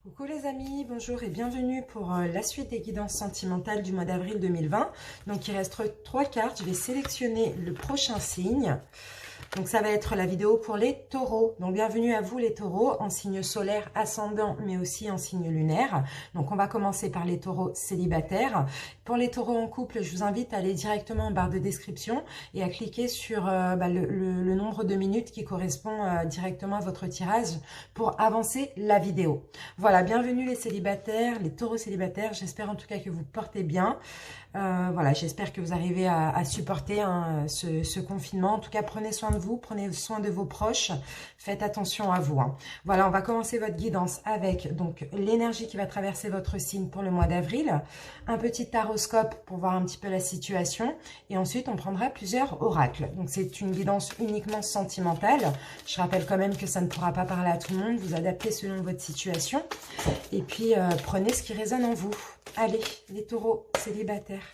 Coucou les amis, bonjour et bienvenue pour la suite des guidances sentimentales du mois d'avril 2020. Donc il reste 3 cartes, je vais sélectionner le prochain signe. Donc ça va être la vidéo pour les taureaux. Donc bienvenue à vous les taureaux en signe solaire ascendant mais aussi en signe lunaire. Donc on va commencer par les taureaux célibataires. Pour les taureaux en couple, je vous invite à aller directement en barre de description et à cliquer sur le nombre de minutes qui correspond directement à votre tirage pour avancer la vidéo. Voilà, bienvenue les célibataires, les taureaux célibataires. J'espère en tout cas que vous portez bien. Voilà, j'espère que vous arrivez à supporter ce confinement. En tout cas, prenez soin de vous, prenez soin de vos proches. Faites attention à vous. Voilà, on va commencer votre guidance avec donc l'énergie qui va traverser votre signe pour le mois d'avril. Un petit taroscope pour voir un petit peu la situation. Et ensuite, on prendra plusieurs oracles. Donc, c'est une guidance uniquement sentimentale. Je rappelle quand même que ça ne pourra pas parler à tout le monde. Vous adaptez selon votre situation. Et puis, prenez ce qui résonne en vous. Allez, les taureaux célibataires.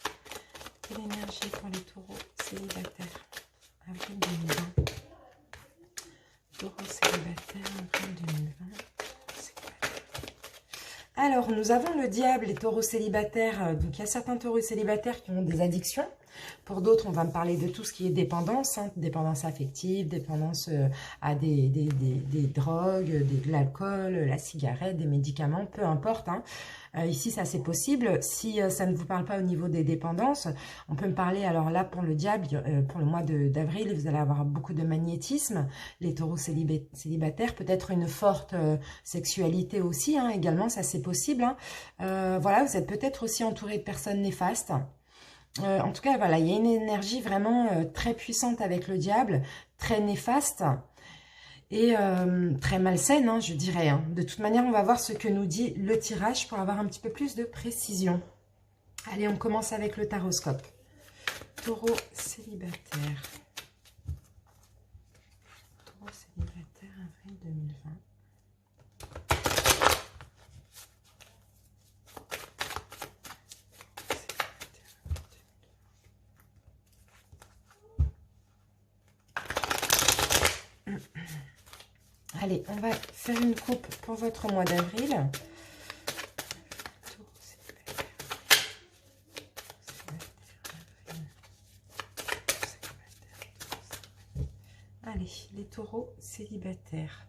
Quelle énergie pour les taureaux célibataires? Avril 2020. Taureaux célibataires, avril 2020. Alors, nous avons le diable, les taureaux célibataires. Donc, il y a certains taureaux célibataires qui ont des addictions. Pour d'autres, on va me parler de tout ce qui est dépendance, dépendance affective, dépendance à des drogues, de l'alcool, la cigarette, des médicaments, peu importe. Ici, ça c'est possible. Si ça ne vous parle pas au niveau des dépendances, on peut me parler, alors là, pour le diable, pour le mois d'avril, vous allez avoir beaucoup de magnétisme. Les taureaux célibataires, peut-être une forte sexualité aussi, également, ça c'est possible. Voilà, vous êtes peut-être aussi entouré de personnes néfastes. En tout cas, voilà, il y a une énergie vraiment très puissante avec le diable, très néfaste et très malsaine, je dirais. De toute manière, on va voir ce que nous dit le tirage pour avoir un petit peu plus de précision. Allez, on commence avec le taroscope. Taureau célibataire. Taureau célibataire, avril 2020. Allez, on va faire une coupe pour votre mois d'avril. Allez, les taureaux célibataires.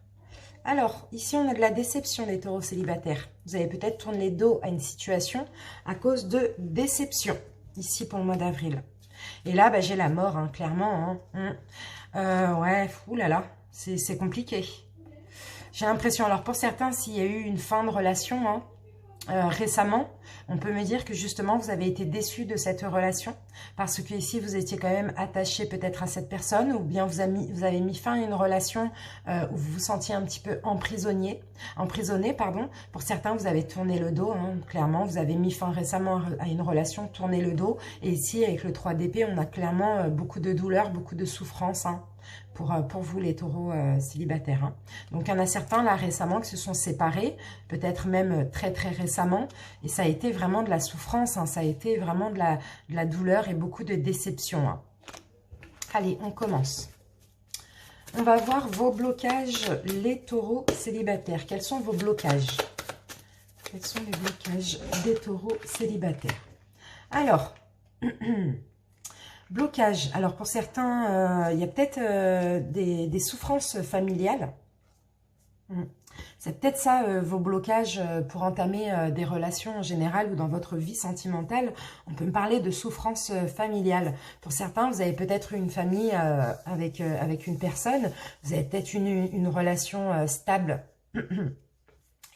Alors, ici, on a de la déception des taureaux célibataires. Vous avez peut-être tourné le dos à une situation à cause de déception, ici pour le mois d'avril. Et là, j'ai la mort, clairement. Ouais, oulala, c'est compliqué. J'ai l'impression, alors pour certains, s'il y a eu une fin de relation récemment, on peut me dire que justement vous avez été déçu de cette relation parce que ici vous étiez quand même attaché peut-être à cette personne ou bien vous avez mis fin à une relation où vous vous sentiez un petit peu emprisonné. Pour certains, vous avez tourné le dos, clairement, vous avez mis fin récemment à une relation, tourné le dos. Et ici, avec le 3 d'épée, on a clairement beaucoup de douleur, beaucoup de souffrance pour vous les taureaux célibataires. Donc, il y en a certains là récemment qui se sont séparés, peut-être même très très récemment. Et ça a été vraiment de la souffrance, ça a été vraiment de la douleur et beaucoup de déception. Allez, on commence. On va voir vos blocages, les taureaux célibataires. Quels sont vos blocages? Quels sont les blocages des taureaux célibataires? Alors, blocage. Alors, pour certains, il y a peut-être des souffrances familiales. C'est peut-être ça, vos blocages pour entamer des relations en général ou dans votre vie sentimentale. On peut me parler de souffrance familiale. Pour certains, vous avez peut-être une famille avec une personne. Vous avez peut-être une relation stable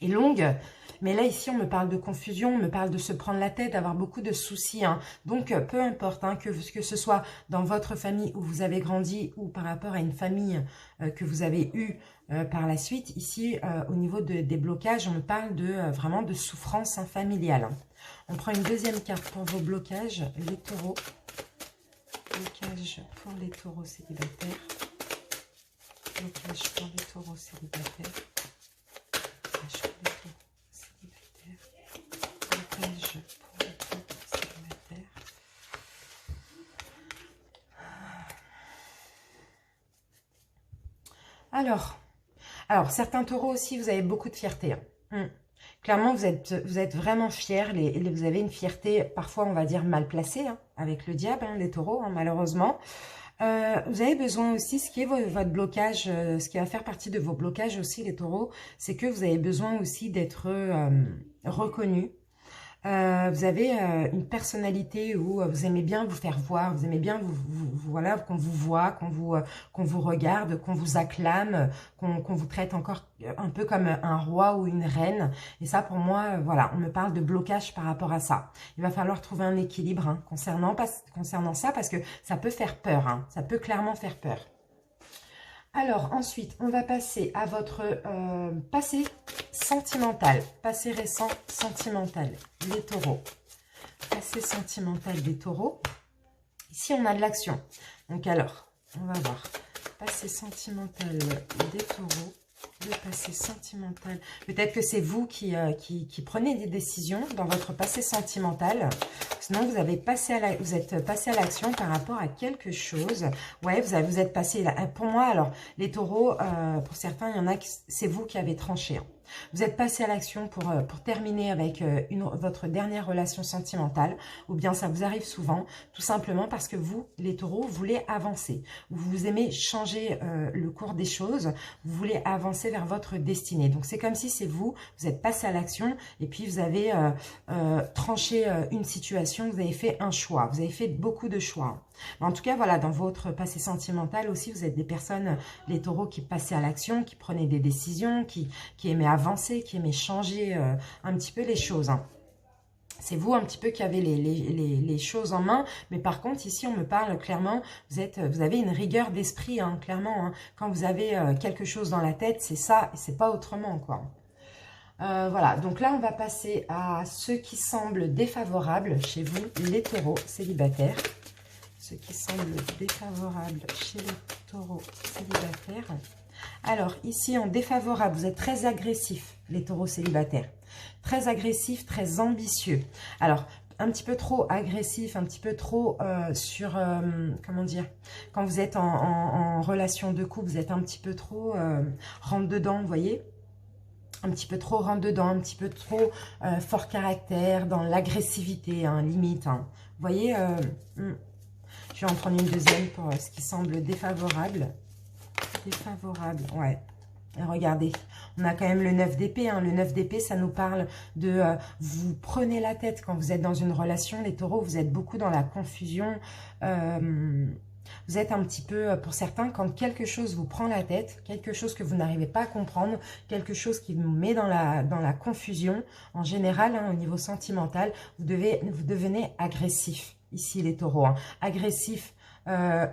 et longue. Mais là, ici, on me parle de confusion, on me parle de se prendre la tête, d'avoir beaucoup de soucis. Donc, peu importe, que ce soit dans votre famille où vous avez grandi ou par rapport à une famille que vous avez eue par la suite. Ici, au niveau des blocages, on me parle vraiment de souffrance familiale. On prend une deuxième carte pour vos blocages, les taureaux. Blocage pour les taureaux célibataires. Blocage pour les taureaux célibataires. Blocage pour les taureaux. Blocage pour les taureaux célibataires. Alors, certains taureaux aussi, vous avez beaucoup de fierté. Clairement, vous êtes vraiment fiers. Vous avez une fierté, parfois, on va dire, mal placée, hein, avec le diable, hein, les taureaux, hein, malheureusement. Vous avez besoin aussi, ce qui est votre blocage, ce qui va faire partie de vos blocages aussi, les taureaux, c'est que vous avez besoin aussi d'être reconnu. Vous avez une personnalité où vous aimez bien vous faire voir, vous aimez bien voilà, qu'on vous voit, qu'on vous regarde, qu'on vous acclame, qu'on vous traite encore un peu comme un roi ou une reine. Et ça, pour moi, voilà, on me parle de blocage par rapport à ça. Il va falloir trouver un équilibre hein, concernant ça, parce que ça peut faire peur, hein, ça peut clairement faire peur. Alors, ensuite, on va passer à votre passé sentimental, passé récent sentimental, les taureaux. Passé sentimental des taureaux. Ici, on a de l'action. Donc, alors, on va voir. Passé sentimental des taureaux. Le passé sentimental. Peut-être que c'est vous qui prenez des décisions dans votre passé sentimental. Sinon, vous êtes passé à l'action par rapport à quelque chose. Ouais, vous êtes passé là. Pour moi, alors, les taureaux, pour certains, il y en a, c'est vous qui avez tranché. Hein. Vous êtes passé à l'action pour terminer avec votre dernière relation sentimentale, ou bien ça vous arrive souvent, tout simplement parce que vous, les taureaux, voulez avancer. Vous aimez changer le cours des choses, vous voulez avancer vers votre destinée. Donc c'est comme si c'est vous êtes passé à l'action et puis vous avez tranché une situation, vous avez fait un choix, vous avez fait beaucoup de choix. Mais en tout cas, voilà, dans votre passé sentimental aussi, vous êtes des personnes, les taureaux, qui passaient à l'action, qui prenaient des décisions, qui aimaient avancer, qui aimaient changer un petit peu les choses. Hein. C'est vous un petit peu qui avez les choses en main, mais par contre, ici, on me parle clairement, vous avez une rigueur d'esprit, hein, clairement. Hein. Quand vous avez quelque chose dans la tête, c'est ça, et c'est pas autrement, quoi. Voilà, donc là, on va passer à ceux qui semblent défavorables chez vous, les taureaux célibataires. Ce qui semble défavorable chez les taureaux célibataires. Alors, ici, en défavorable, vous êtes très agressif, les taureaux célibataires. Très agressif, très ambitieux. Alors, un petit peu trop agressif, un petit peu trop comment dire, quand vous êtes en relation de couple, vous êtes un petit peu trop rentre-dedans, vous voyez ? Un petit peu trop rentre-dedans, un petit peu trop fort caractère, dans l'agressivité, hein, limite. Hein. Vous voyez Je vais en prendre une deuxième pour ce qui semble défavorable. Défavorable, ouais. Et regardez, on a quand même le 9 d'épée. Hein. Le 9 d'épée, ça nous parle de... vous prenez la tête quand vous êtes dans une relation. Les taureaux, vous êtes beaucoup dans la confusion. Vous êtes un petit peu, pour certains, quand quelque chose vous prend la tête, quelque chose que vous n'arrivez pas à comprendre, quelque chose qui vous met dans la confusion, en général, hein, au niveau sentimental, vous devenez agressif. Ici, les taureaux, hein. Agressif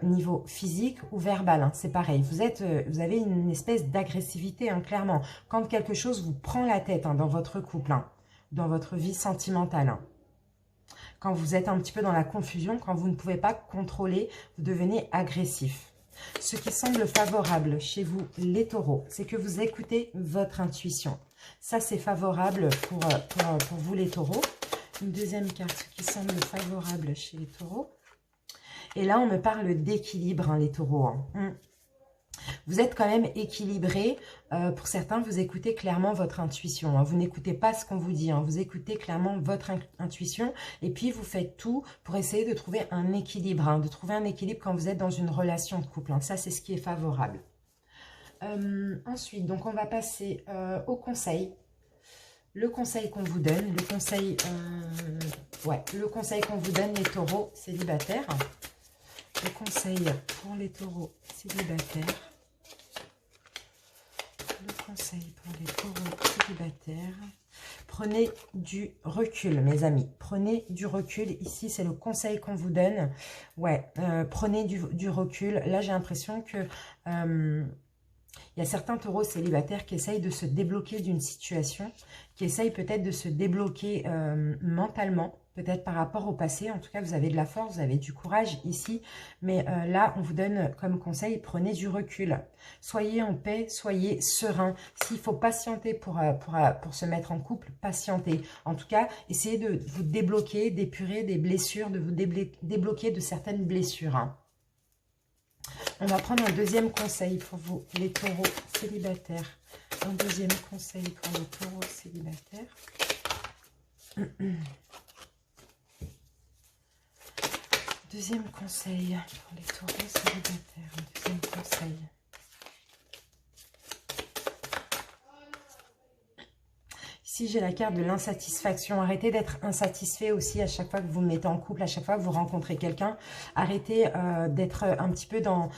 niveau physique ou verbal, hein, c'est pareil. Vous avez une espèce d'agressivité, hein, clairement. Quand quelque chose vous prend la tête hein, dans votre couple, hein, dans votre vie sentimentale, hein. Quand vous êtes un petit peu dans la confusion, quand vous ne pouvez pas contrôler, vous devenez agressif. Ce qui semble favorable chez vous, les taureaux, c'est que vous écoutez votre intuition. Ça, c'est favorable pour vous, les taureaux. Une deuxième carte, ce qui semble favorable chez les taureaux. Et là, on me parle d'équilibre, hein, les taureaux. Hein. Vous êtes quand même équilibré. Pour certains, vous écoutez clairement votre intuition. Hein. Vous n'écoutez pas ce qu'on vous dit. Hein. Vous écoutez clairement votre intuition. Et puis, vous faites tout pour essayer de trouver un équilibre. Hein, de trouver un équilibre quand vous êtes dans une relation de couple. Hein. Ça, c'est ce qui est favorable. Ensuite, donc, on va passer au conseil. Le conseil qu'on vous donne. Le conseil qu'on vous donne, les taureaux célibataires. Le conseil pour les taureaux célibataires. Le conseil pour les taureaux célibataires. Prenez du recul, mes amis. Prenez du recul. Ici, c'est le conseil qu'on vous donne. Ouais, prenez du recul. Là, j'ai l'impression que... il y a certains taureaux célibataires qui essayent de se débloquer d'une situation, qui essayent peut-être de se débloquer mentalement, peut-être par rapport au passé. En tout cas, vous avez de la force, vous avez du courage ici. Mais là, on vous donne comme conseil, prenez du recul. Soyez en paix, soyez serein. S'il faut patienter pour se mettre en couple, patientez. En tout cas, essayez de vous débloquer, d'épurer des blessures, de vous débloquer de certaines blessures. Hein. On va prendre un deuxième conseil pour vous, les taureaux célibataires. Un deuxième conseil pour les taureaux célibataires. Deuxième conseil pour les taureaux célibataires. Deuxième conseil. Ici, j'ai la carte de l'insatisfaction. Arrêtez d'être insatisfait aussi à chaque fois que vous vous mettez en couple, à chaque fois que vous rencontrez quelqu'un. Arrêtez d'être un petit peu dans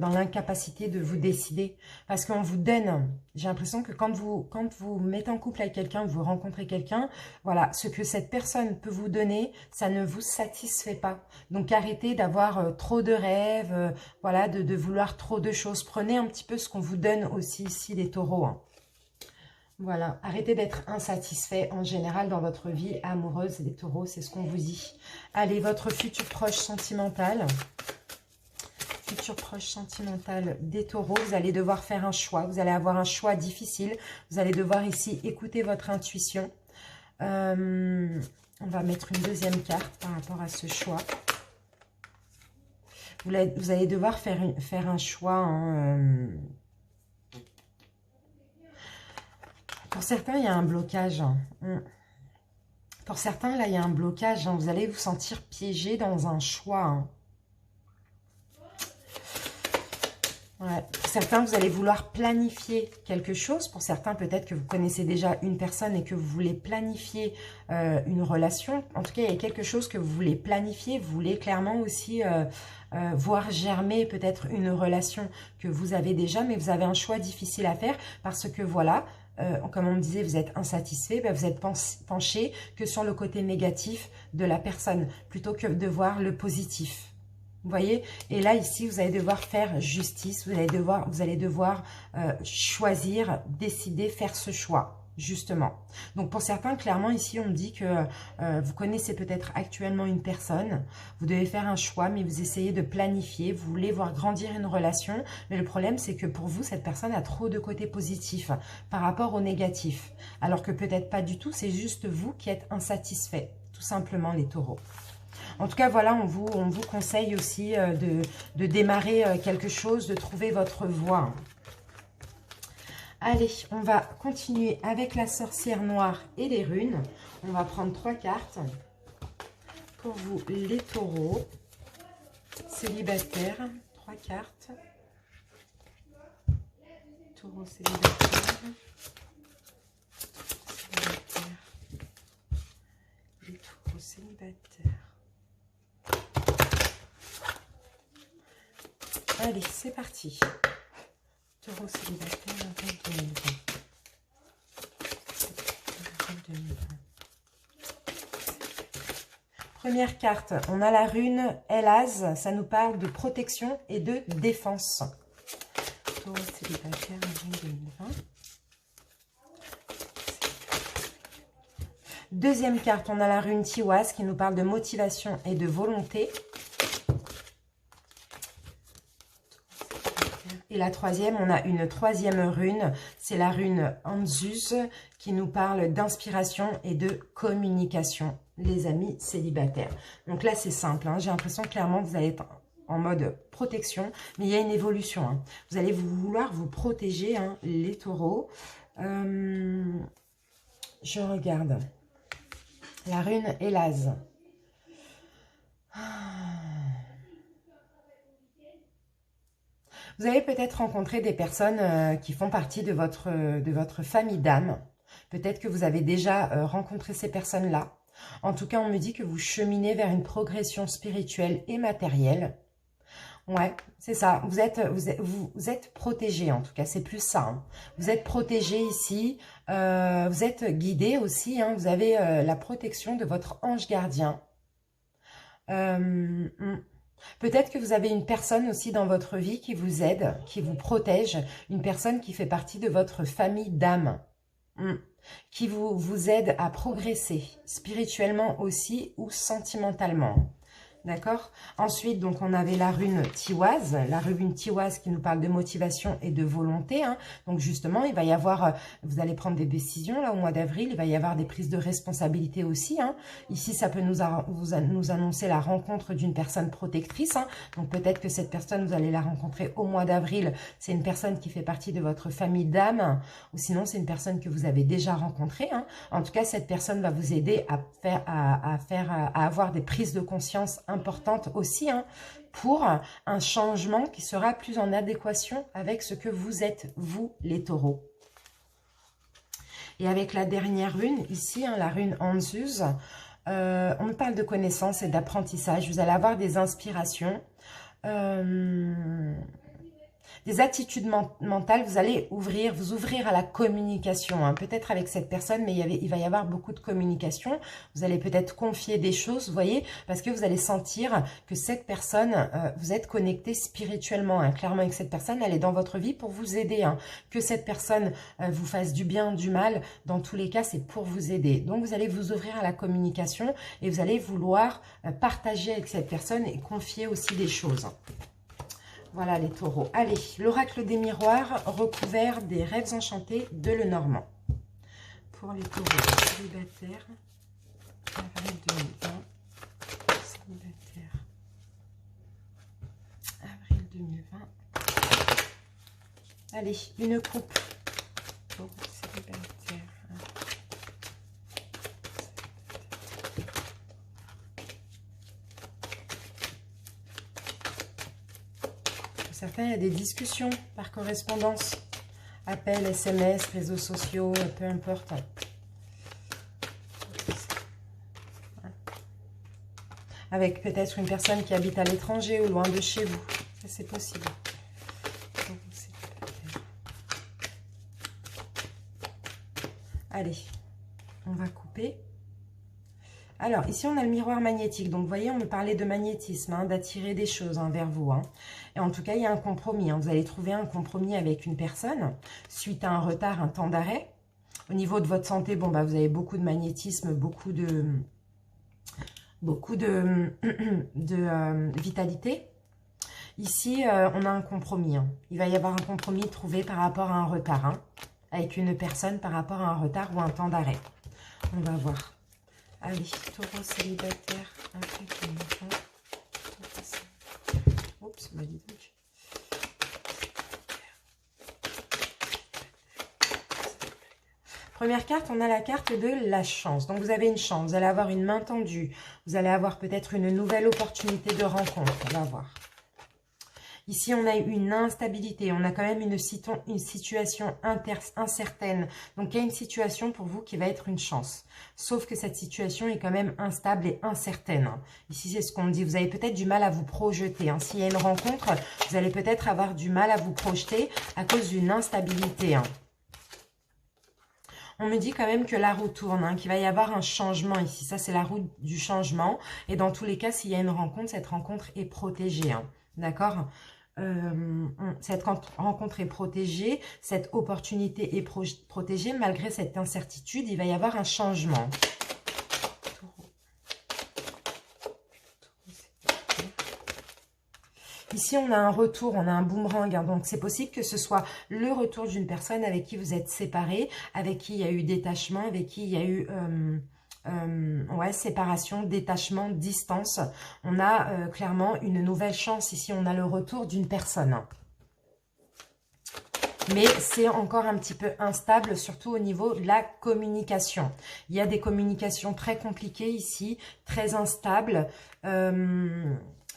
l'incapacité de vous décider. Parce qu'on vous donne, j'ai l'impression que quand vous vous mettez en couple avec quelqu'un, vous rencontrez quelqu'un, voilà, ce que cette personne peut vous donner, ça ne vous satisfait pas. Donc arrêtez d'avoir trop de rêves, voilà, de vouloir trop de choses. Prenez un petit peu ce qu'on vous donne aussi ici, les taureaux, hein. Voilà, arrêtez d'être insatisfait en général dans votre vie amoureuse, les taureaux, c'est ce qu'on vous dit. Allez, votre futur proche sentimental. Futur proche sentimental des taureaux, vous allez devoir faire un choix. Vous allez avoir un choix difficile. Vous allez devoir ici écouter votre intuition. On va mettre une deuxième carte par rapport à ce choix. Vous allez devoir faire un choix en... Pour certains, il y a un blocage. Pour certains, là, il y a un blocage. Vous allez vous sentir piégé dans un choix. Ouais. Pour certains, vous allez vouloir planifier quelque chose. Pour certains, peut-être que vous connaissez déjà une personne et que vous voulez planifier une relation. En tout cas, il y a quelque chose que vous voulez planifier. Vous voulez clairement aussi voir germer peut-être une relation que vous avez déjà, mais vous avez un choix difficile à faire parce que voilà... comme on me disait, vous êtes insatisfait, ben vous êtes penché que sur le côté négatif de la personne, plutôt que de voir le positif. Vous voyez? Et là, ici, vous allez devoir faire justice, vous allez devoir choisir, décider, faire ce choix. Justement. Donc pour certains, clairement ici on me dit que vous connaissez peut-être actuellement une personne, vous devez faire un choix mais vous essayez de planifier, vous voulez voir grandir une relation, mais le problème c'est que pour vous cette personne a trop de côtés positifs par rapport au négatif, alors que peut-être pas du tout, c'est juste vous qui êtes insatisfait, tout simplement les taureaux. En tout cas, voilà, on vous conseille aussi de démarrer quelque chose, de trouver votre voie. Allez, on va continuer avec la sorcière noire et les runes. On va prendre 3 cartes pour vous, les taureaux célibataires. 3 cartes. Taureaux célibataires. Les taureaux célibataires. Allez, c'est parti. Taureau célibataire, avril 2020. Première carte, on a la rune Elaz, ça nous parle de protection et de défense. Taureau célibataire, avril 2020. Deuxième carte, on a la rune Tiwaz qui nous parle de motivation et de volonté. Et la troisième, on a une troisième rune, c'est la rune Anzus qui nous parle d'inspiration et de communication, les amis célibataires. Donc là, c'est simple, hein, j'ai l'impression clairement que vous allez être en mode protection, mais il y a une évolution. Hein. Vous allez vouloir vous protéger, hein, les taureaux. Je regarde. La rune Elaz. Vous allez peut-être rencontrer des personnes qui font partie de votre famille d'âme. Peut-être que vous avez déjà rencontré ces personnes-là. En tout cas, on me dit que vous cheminez vers une progression spirituelle et matérielle. Ouais, c'est ça. Vous êtes protégé, en tout cas. C'est plus ça. Hein. Vous êtes protégé ici. Vous êtes guidé aussi. Hein. Vous avez la protection de votre ange gardien. Peut-être que vous avez une personne aussi dans votre vie qui vous aide, qui vous protège, une personne qui fait partie de votre famille d'âme, qui vous aide à progresser spirituellement aussi ou sentimentalement. D'accord? Ensuite, donc, on avait la rune Tiwaz. La rune Tiwaz qui nous parle de motivation et de volonté. Hein. Donc, justement, il va y avoir, vous allez prendre des décisions là au mois d'avril. Il va y avoir des prises de responsabilité aussi. Hein. Ici, ça peut nous annoncer la rencontre d'une personne protectrice. Hein. Donc, peut-être que cette personne, vous allez la rencontrer au mois d'avril. C'est une personne qui fait partie de votre famille d'âme. Ou sinon, c'est une personne que vous avez déjà rencontrée. Hein. En tout cas, cette personne va vous aider à avoir des prises de conscience importante aussi, hein, pour un changement qui sera plus en adéquation avec ce que vous êtes, vous, les taureaux. Et avec la dernière rune, ici, hein, la rune Anzuz, on parle de connaissances et d'apprentissage. Vous allez avoir des inspirations, des attitudes mentales, vous allez vous ouvrir à la communication, hein, peut-être avec cette personne, mais il va y avoir beaucoup de communication. Vous allez peut-être confier des choses, vous voyez, parce que vous allez sentir que cette personne, vous êtes connecté spirituellement, hein, clairement avec cette personne, elle est dans votre vie pour vous aider, hein, que cette personne vous fasse du bien, du mal, dans tous les cas, c'est pour vous aider. Donc, vous allez vous ouvrir à la communication et vous allez vouloir partager avec cette personne et confier aussi des choses. Voilà les taureaux. Allez, l'oracle des miroirs recouvert des rêves enchantés de Lenormand. Pour les taureaux célibataires, avril 2020, célibataire, avril 2020. Allez, une coupe. Taureaux célibataires. Certains, il y a des discussions par correspondance, appels, SMS, réseaux sociaux, peu importe. Avec peut-être une personne qui habite à l'étranger ou loin de chez vous. Ça, c'est possible. Allez, on va couper. Alors, ici, on a le miroir magnétique. Donc, vous voyez, on me parlait de magnétisme, hein, d'attirer des choses hein, vers vous. Hein. Et en tout cas, il y a un compromis. Hein. Vous allez trouver un compromis avec une personne suite à un retard, un temps d'arrêt. Au niveau de votre santé, bon, bah, vous avez beaucoup de magnétisme, beaucoup de vitalité. Ici, on a un compromis. Hein. Il va y avoir un compromis trouvé par rapport à un retard. Hein, avec une personne par rapport à un retard ou un temps d'arrêt. On va voir. Allez, taureau célibataire, oups, bah dis donc. Première carte, on a la carte de la chance. Donc, vous avez une chance, vous allez avoir une main tendue. Vous allez avoir peut-être une nouvelle opportunité de rencontre. On va voir. Ici, on a une instabilité, on a quand même une situation incertaine. Donc, il y a une situation pour vous qui va être une chance. Sauf que cette situation est quand même instable et incertaine. Ici, c'est ce qu'on dit. Vous avez peut-être du mal à vous projeter. Hein. S'il y a une rencontre, vous allez peut-être avoir du mal à vous projeter à cause d'une instabilité. Hein. On me dit quand même que la roue tourne, hein, qu'il va y avoir un changement ici. Ça, c'est la roue du changement. Et dans tous les cas, s'il y a une rencontre, cette rencontre est protégée. Hein. D'accord ? Cette rencontre est protégée, cette opportunité est protégée, malgré cette incertitude, il va y avoir un changement. Ici, on a un retour, on a un boomerang, hein, donc c'est possible que ce soit le retour d'une personne avec qui vous êtes séparés, avec qui il y a eu détachement, avec qui il y a eu... ouais, séparation, détachement, distance. On a clairement une nouvelle chance. Ici, on a le retour d'une personne. Mais c'est encore un petit peu instable, surtout au niveau de la communication. Il y a des communications très compliquées ici, très instables,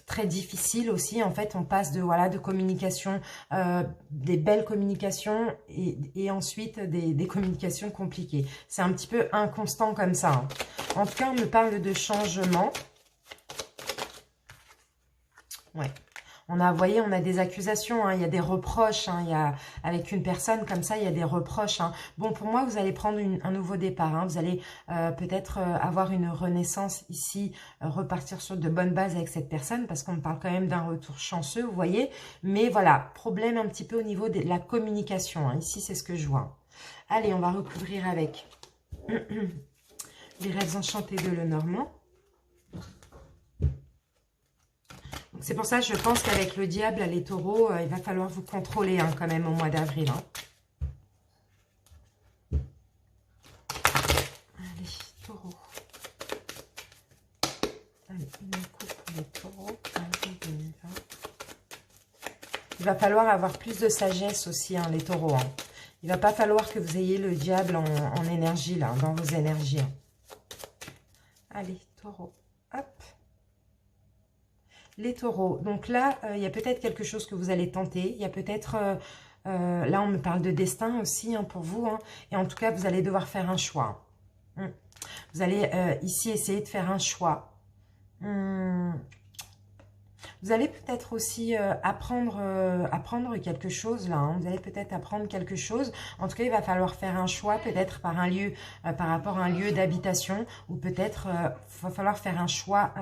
très difficiles aussi. En fait, on passe de, voilà, de communication, des belles communications et ensuite des communications compliquées. C'est un petit peu inconstant comme ça. Hein. En tout cas, on me parle de changement. Ouais. On a, vous voyez, on a des accusations, hein, il y a des reproches, hein, il y a, avec une personne comme ça, il y a des reproches. Hein. Bon, pour moi, vous allez prendre un nouveau départ, hein, vous allez peut-être avoir une renaissance ici, repartir sur de bonnes bases avec cette personne, parce qu'on me parle quand même d'un retour chanceux, vous voyez. Mais voilà, problème un petit peu au niveau de la communication, hein. Ici, c'est ce que je vois. Allez, on va recouvrir avec les rêves enchantés de Lenormand. C'est pour ça que je pense qu'avec le diable, les taureaux, il va falloir vous contrôler hein, quand même au mois d'avril. Hein. Allez, taureau. Allez, une coupe pour les taureaux. Avril 2020. Il va falloir avoir plus de sagesse aussi, hein, les taureaux. Hein. Il ne va pas falloir que vous ayez le diable en énergie, là, dans vos énergies. Hein. Allez, taureau. Hop. Les taureaux. Donc là, il y a peut-être quelque chose que vous allez tenter. Il y a peut-être... là, on me parle de destin aussi hein, pour vous. Hein. Et en tout cas, vous allez devoir faire un choix. Vous allez ici essayer de faire un choix. Vous allez peut-être aussi apprendre quelque chose là. Hein. Vous allez peut-être apprendre quelque chose. En tout cas, il va falloir faire un choix peut-être par un lieu, par rapport à un lieu d'habitation, ou peut-être va falloir faire un choix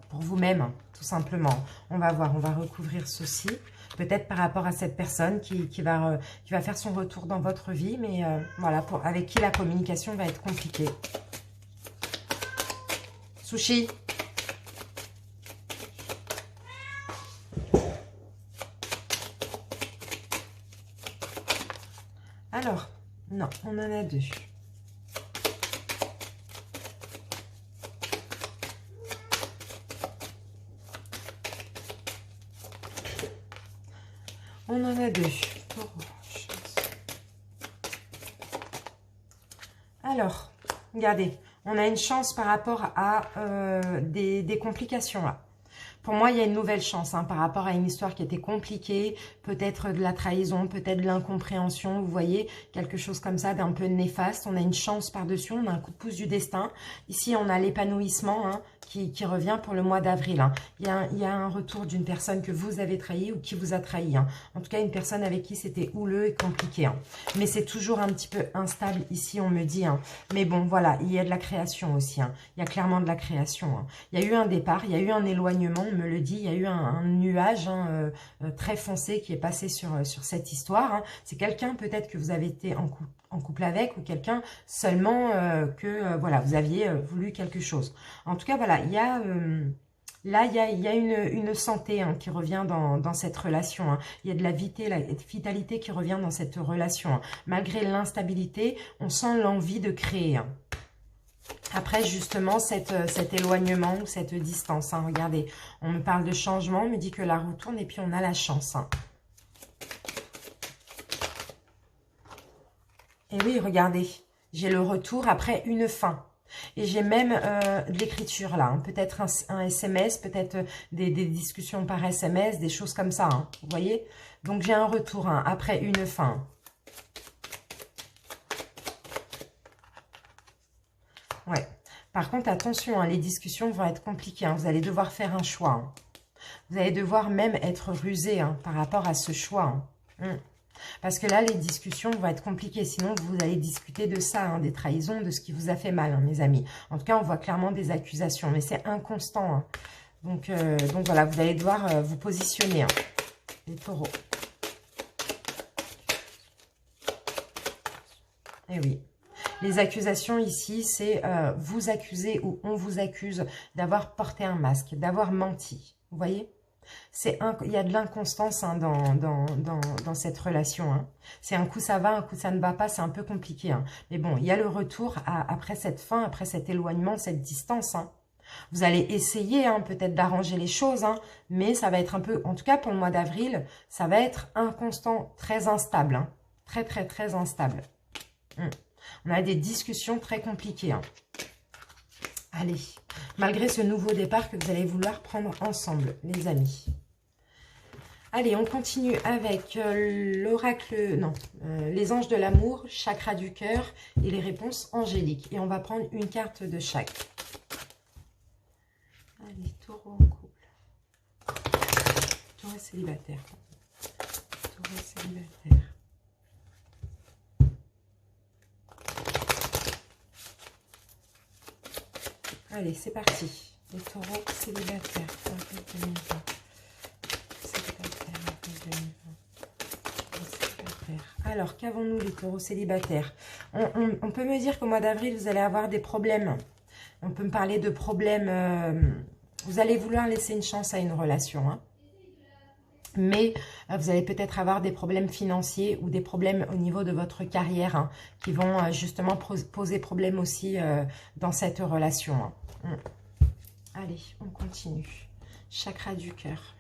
pour vous-même, tout simplement. On va voir. On va recouvrir ceci. Peut-être par rapport à cette personne qui va faire son retour dans votre vie, mais voilà, avec qui la communication va être compliquée. Sushi. Alors, non, on en a deux. On en a deux. Alors, regardez, on a une chance par rapport à des complications là. Pour moi, il y a une nouvelle chance hein, par rapport à une histoire qui était compliquée, peut-être de la trahison, peut-être de l'incompréhension, vous voyez, quelque chose comme ça d'un peu néfaste. On a une chance par-dessus, on a un coup de pouce du destin. Ici, on a l'épanouissement hein, qui revient pour le mois d'avril. Hein. Il y a un retour d'une personne que vous avez trahi ou qui vous a trahi. Hein. En tout cas, une personne avec qui c'était houleux et compliqué. Hein. Mais c'est toujours un petit peu instable ici, on me dit. Hein. Mais bon, voilà, il y a de la création aussi. Hein. Il y a clairement de la création. Hein. Il y a eu un départ, il y a eu un éloignement, on me le dit. Il y a eu un nuage hein, très foncé qui est passé sur cette histoire. Hein. C'est quelqu'un peut-être que vous avez été en couple avec, ou quelqu'un seulement que voilà, vous aviez voulu quelque chose. En tout cas, voilà, il y a... là, il y a une santé hein, qui revient dans cette relation. Hein. Il y a de la vitalité qui revient dans cette relation. Hein. Malgré l'instabilité, on sent l'envie de créer. Hein. Après, justement, cet éloignement ou cette distance. Hein. Regardez, on me parle de changement, on me dit que la roue tourne et puis on a la chance. Hein. Et oui, regardez, j'ai le retour après une fin. Et j'ai même de l'écriture là, hein. Peut-être un SMS, peut-être des discussions par SMS, des choses comme ça, hein. Vous voyez? Donc j'ai un retour hein, après une fin. Ouais. Par contre, attention, hein, les discussions vont être compliquées. Hein. Vous allez devoir faire un choix. Hein. Vous allez devoir même être rusé hein, par rapport à ce choix. Hein. Parce que là, les discussions vont être compliquées. Sinon, vous allez discuter de ça, hein, des trahisons, de ce qui vous a fait mal, hein, mes amis. En tout cas, on voit clairement des accusations. Mais c'est inconstant. Hein. Donc voilà, vous allez devoir vous positionner. Hein, les taureaux. Eh oui. Les accusations ici, c'est vous accuser ou on vous accuse d'avoir porté un masque, d'avoir menti. Vous voyez? Il y a de l'inconstance hein, dans cette relation. Hein. C'est un coup ça va, un coup ça ne va pas, c'est un peu compliqué. Hein. Mais bon, il y a le retour après cette fin, après cet éloignement, cette distance. Hein. Vous allez essayer hein, peut-être d'arranger les choses, hein, mais ça va être un peu, en tout cas pour le mois d'avril, ça va être inconstant, très instable. Hein. Très, très, très instable. On a des discussions très compliquées. Hein. Allez, malgré ce nouveau départ que vous allez vouloir prendre ensemble, les amis. Allez, on continue avec l'oracle, non, les anges de l'amour, chakra du cœur et les réponses angéliques. Et on va prendre une carte de chaque. Allez, taureau en couple. Taureau célibataire. Taureau célibataire. Allez, c'est parti. Les taureaux célibataires. Alors, qu'avons-nous les taureaux célibataires? On peut me dire qu'au mois d'avril, vous allez avoir des problèmes. On peut me parler de problèmes. Vous allez vouloir laisser une chance à une relation. Hein. Mais vous allez peut-être avoir des problèmes financiers ou des problèmes au niveau de votre carrière hein, qui vont justement poser problème aussi dans cette relation. Hein. Allez, on continue. Chakra du cœur.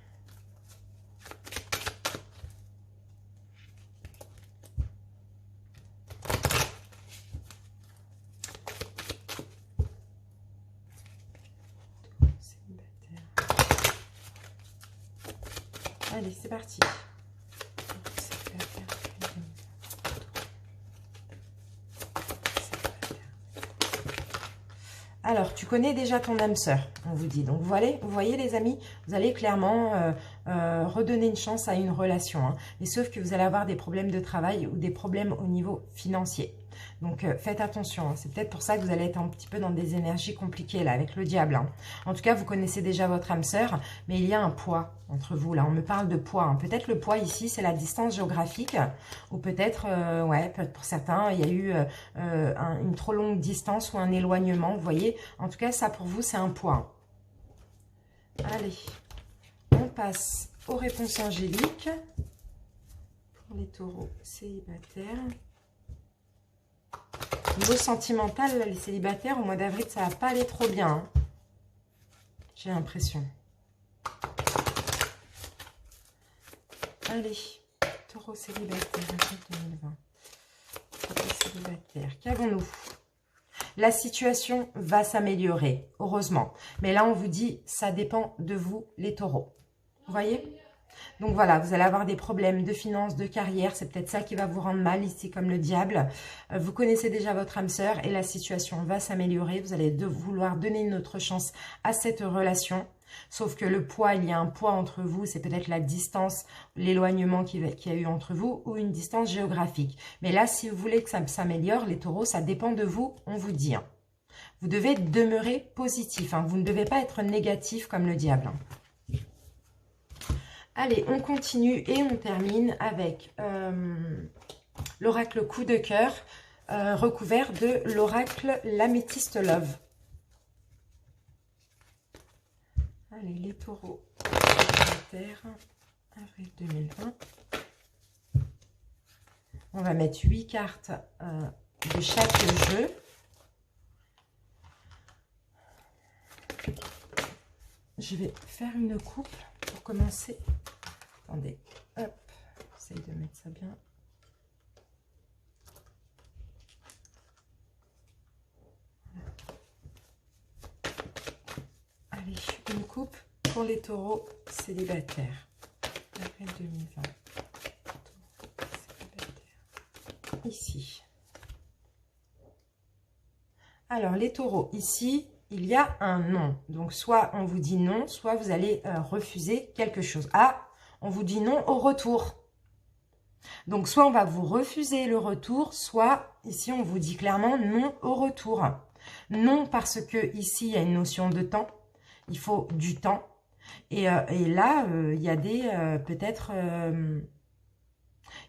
Allez, c'est parti. Alors, tu connais déjà ton âme sœur, on vous dit. Donc, vous voyez les amis, vous allez clairement redonner une chance à une relation. Hein. Mais sauf que vous allez avoir des problèmes de travail ou des problèmes au niveau financier. Donc, faites attention. Hein. C'est peut-être pour ça que vous allez être un petit peu dans des énergies compliquées là, avec le diable. Hein. En tout cas, vous connaissez déjà votre âme sœur, mais il y a un poids entre vous. Là, on me parle de poids. Hein. Peut-être le poids ici, c'est la distance géographique. Ou peut-être, ouais, pour certains, il y a eu une trop longue distance ou un éloignement. Vous voyez, en tout cas, ça pour vous, c'est un poids. Allez, on passe aux réponses angéliques. Pour les taureaux célibataires. Niveau sentimental, là, les célibataires, au mois d'avril, ça va pas aller trop bien. Hein. J'ai l'impression. Allez, taureau célibataire, 2020. Taureau célibataire, qu'avons-nous? La situation va s'améliorer, heureusement. Mais là, on vous dit, ça dépend de vous, les taureaux. Vous voyez? Donc voilà, vous allez avoir des problèmes de finances, de carrière. C'est peut-être ça qui va vous rendre mal ici, comme le diable. Vous connaissez déjà votre âme sœur et la situation va s'améliorer. Vous allez vouloir donner une autre chance à cette relation. Sauf que le poids, il y a un poids entre vous. C'est peut-être la distance, l'éloignement qu'il y a eu entre vous ou une distance géographique. Mais là, si vous voulez que ça s'améliore, les taureaux, ça dépend de vous, on vous dit. Hein. Vous devez demeurer positif. Hein. Vous ne devez pas être négatif comme le diable. Hein. Allez, on continue et on termine avec l'oracle coup de cœur recouvert de l'oracle l'améthyste love. Allez, les taureaux, avril 2020. On va mettre 8 cartes de chaque jeu. Je vais faire une coupe pour commencer. Attendez, hop, j'essaye de mettre ça bien. Allez, une coupe pour les taureaux célibataires. Avril 2020. Célibataire. Ici. Alors, les taureaux, ici, il y a un non. Donc, soit on vous dit non, soit vous allez refuser quelque chose. Ah, on vous dit non au retour. Donc, soit on va vous refuser le retour, soit ici, on vous dit clairement non au retour. Non parce que ici, il y a une notion de temps. Il faut du temps. Et là, il y a des, peut-être,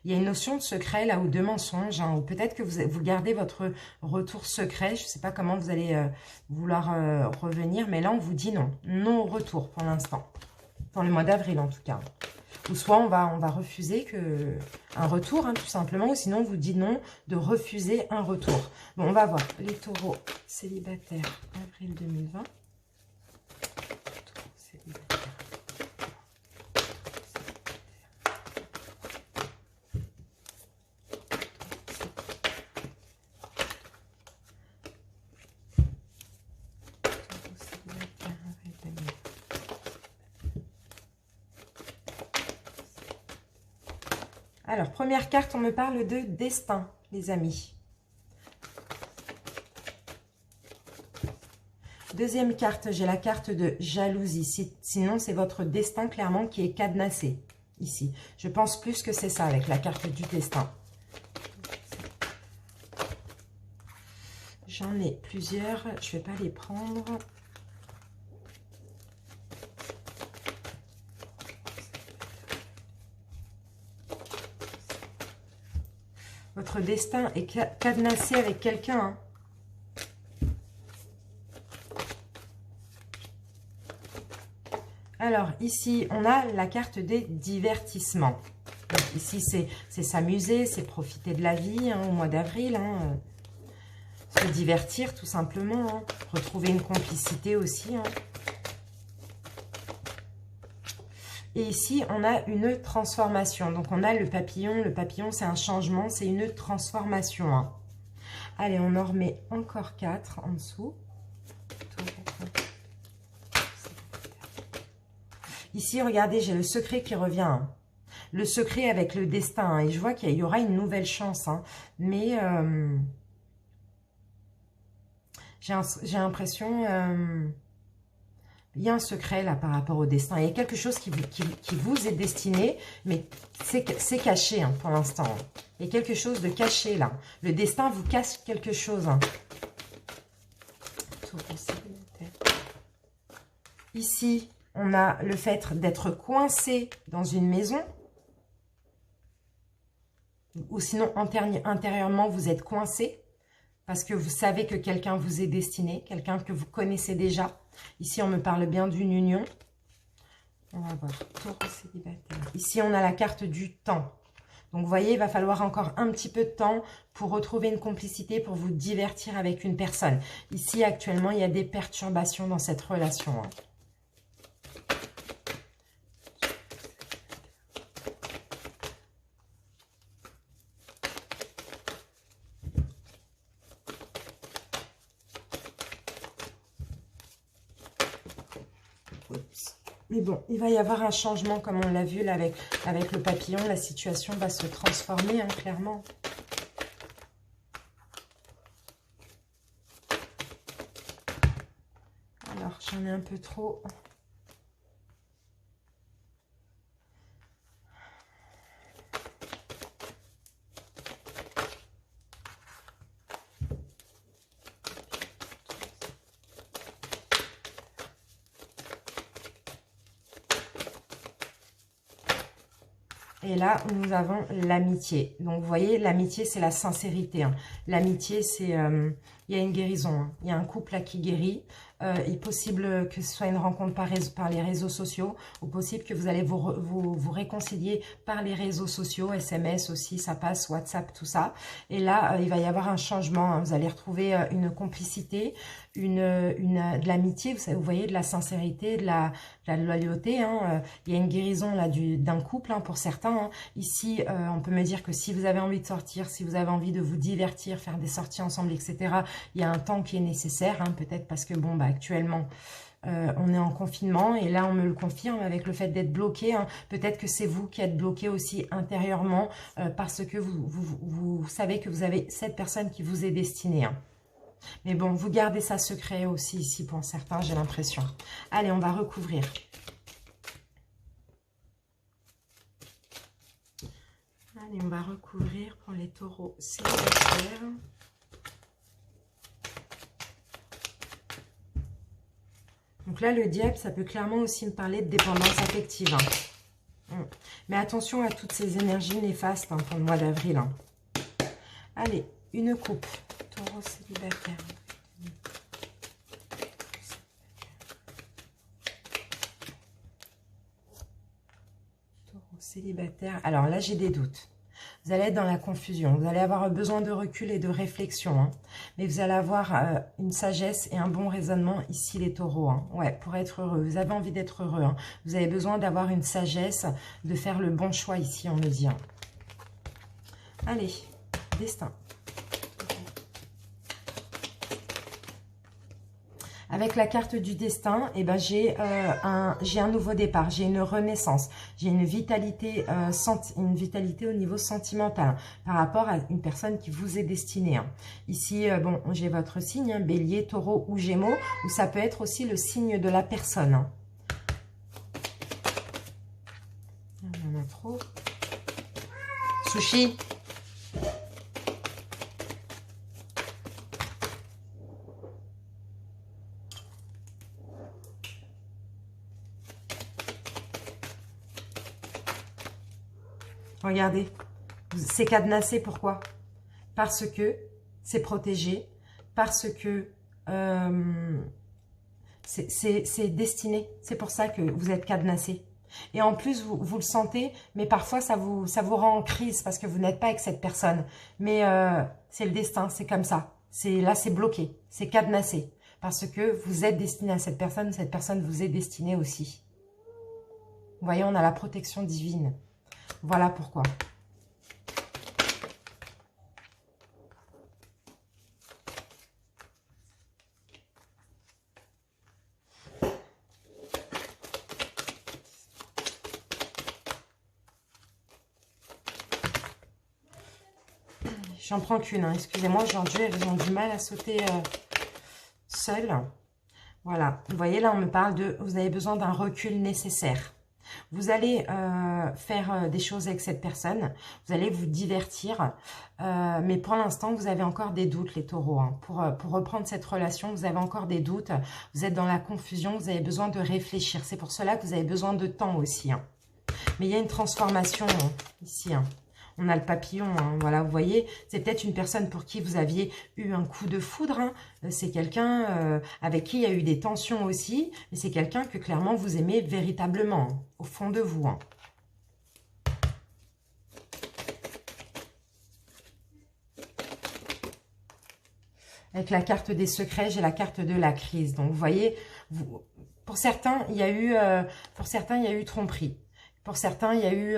il y a une notion de secret là ou de mensonge. Hein, ou peut-être que vous gardez votre retour secret. Je ne sais pas comment vous allez vouloir revenir. Mais là, on vous dit non. Non au retour pour l'instant. Pour le mois d'avril en tout cas. Ou soit on va refuser un retour, hein, tout simplement. Ou sinon, on vous dit non de refuser un retour. Bon, on va voir. Les taureaux célibataires, avril 2020. Taureaux célibataires. Alors, première carte, on me parle de destin, les amis. Deuxième carte, j'ai la carte de jalousie. Sinon, c'est votre destin, clairement, qui est cadenassé, ici. Je pense plus que c'est ça, avec la carte du destin. J'en ai plusieurs, je ne vais pas les prendre. Votre destin est cadenassé avec quelqu'un. Hein. Alors, ici, on a la carte des divertissements. Donc, ici, c'est s'amuser, c'est profiter de la vie hein, au mois d'avril. Hein, se divertir, tout simplement. Hein, retrouver une complicité aussi. Hein. Et ici, on a une transformation. Donc, on a le papillon. Le papillon, c'est un changement, c'est une transformation. Hein. Allez, on en remet encore 4 en dessous. Ici, regardez, j'ai le secret qui revient. Hein. Le secret avec le destin. Hein. Et je vois qu'il y aura une nouvelle chance. Hein. Mais j'ai l'impression... il y a un secret là par rapport au destin. Il y a quelque chose qui vous est destiné, mais c'est caché hein, pour l'instant. Il y a quelque chose de caché là. Le destin vous cache quelque chose. Hein. Ici, on a le fait d'être coincé dans une maison. Ou sinon, intérieurement, vous êtes coincé. Parce que vous savez que quelqu'un vous est destiné. Quelqu'un que vous connaissez déjà. Ici, on me parle bien d'une union. On va voir. Taureau célibataire. Ici, on a la carte du temps. Donc, vous voyez, il va falloir encore un petit peu de temps pour retrouver une complicité, pour vous divertir avec une personne. Ici, actuellement, il y a des perturbations dans cette relation. Hein. Mais bon, il va y avoir un changement, comme on l'a vu là avec le papillon. La situation va se transformer, hein, clairement. Alors, j'en ai un peu trop. Et là, nous avons l'amitié. Donc, vous voyez, l'amitié, c'est la sincérité. Hein. L'amitié, c'est... il y a une guérison. Hein. Il y a un couple là qui guérit. Il est possible que ce soit une rencontre par les réseaux sociaux. Ou possible que vous allez vous réconcilier par les réseaux sociaux. SMS aussi, ça passe. WhatsApp, tout ça. Et là, il va y avoir un changement. Hein. Vous allez retrouver une complicité, de l'amitié. Vous voyez, de la sincérité, de la loyauté. Hein. Il y a une guérison là d'un couple hein, pour certains. Hein. Ici, on peut me dire que si vous avez envie de sortir, si vous avez envie de vous divertir, faire des sorties ensemble, etc., il y a un temps qui est nécessaire. Hein, peut-être parce que, bon, bah, actuellement, on est en confinement. Et là, on me le confirme avec le fait d'être bloqué. Hein. Peut-être que c'est vous qui êtes bloqué aussi intérieurement parce que vous savez que vous avez cette personne qui vous est destinée. Hein. Mais bon, vous gardez ça secret aussi ici pour certains, j'ai l'impression. Allez, on va recouvrir. Allez, on va recouvrir pour les taureaux célibataires. Donc là, le diable, ça peut clairement aussi me parler de dépendance affective. Hein. Mais attention à toutes ces énergies néfastes hein, pour le mois d'avril. Hein. Allez, une coupe. Taureau célibataire. Taureau célibataire. Alors là, j'ai des doutes. Vous allez être dans la confusion. Vous allez avoir besoin de recul et de réflexion. Hein. Mais vous allez avoir une sagesse et un bon raisonnement ici, les taureaux. Hein. Ouais, pour être heureux. Vous avez envie d'être heureux. Hein. Vous avez besoin d'avoir une sagesse, de faire le bon choix ici, on me dit. Hein. Allez, destin. Avec la carte du destin, eh ben, j'ai un nouveau départ, j'ai une renaissance, j'ai une vitalité au niveau sentimental par rapport à une personne qui vous est destinée. Hein. Ici, bon, j'ai votre signe, hein, bélier, taureau ou gémeaux, ou ça peut être aussi le signe de la personne. Hein. Il y en a trop. Sushi. Regardez, c'est cadenassé, pourquoi? Parce que c'est protégé, parce que C'est destiné. C'est pour ça que vous êtes cadenassé. Et en plus, vous le sentez, mais parfois, ça vous rend en crise parce que vous n'êtes pas avec cette personne. Mais c'est le destin, c'est comme ça. Là, c'est bloqué, c'est cadenassé. Parce que vous êtes destiné à cette personne vous est destinée aussi. Vous voyez, on a la protection divine. Voilà pourquoi. J'en prends qu'une, hein. Excusez-moi, aujourd'hui, elles ont du mal à sauter seules. Voilà, vous voyez, là, on me parle de, vous avez besoin d'un recul nécessaire. Vous allez faire des choses avec cette personne, vous allez vous divertir, mais pour l'instant, vous avez encore des doutes, les taureaux. Hein. Pour reprendre cette relation, vous avez encore des doutes, vous êtes dans la confusion, vous avez besoin de réfléchir. C'est pour cela que vous avez besoin de temps aussi. Hein. Mais il y a une transformation hein, ici. Hein. On a le papillon, hein, voilà, vous voyez, c'est peut-être une personne pour qui vous aviez eu un coup de foudre, hein. C'est quelqu'un avec qui il y a eu des tensions aussi, mais c'est quelqu'un que clairement vous aimez véritablement, hein, au fond de vous. Hein. Avec la carte des secrets, j'ai la carte de la crise. Donc, vous voyez, pour certains, il y a eu tromperie. Pour certains, il y a eu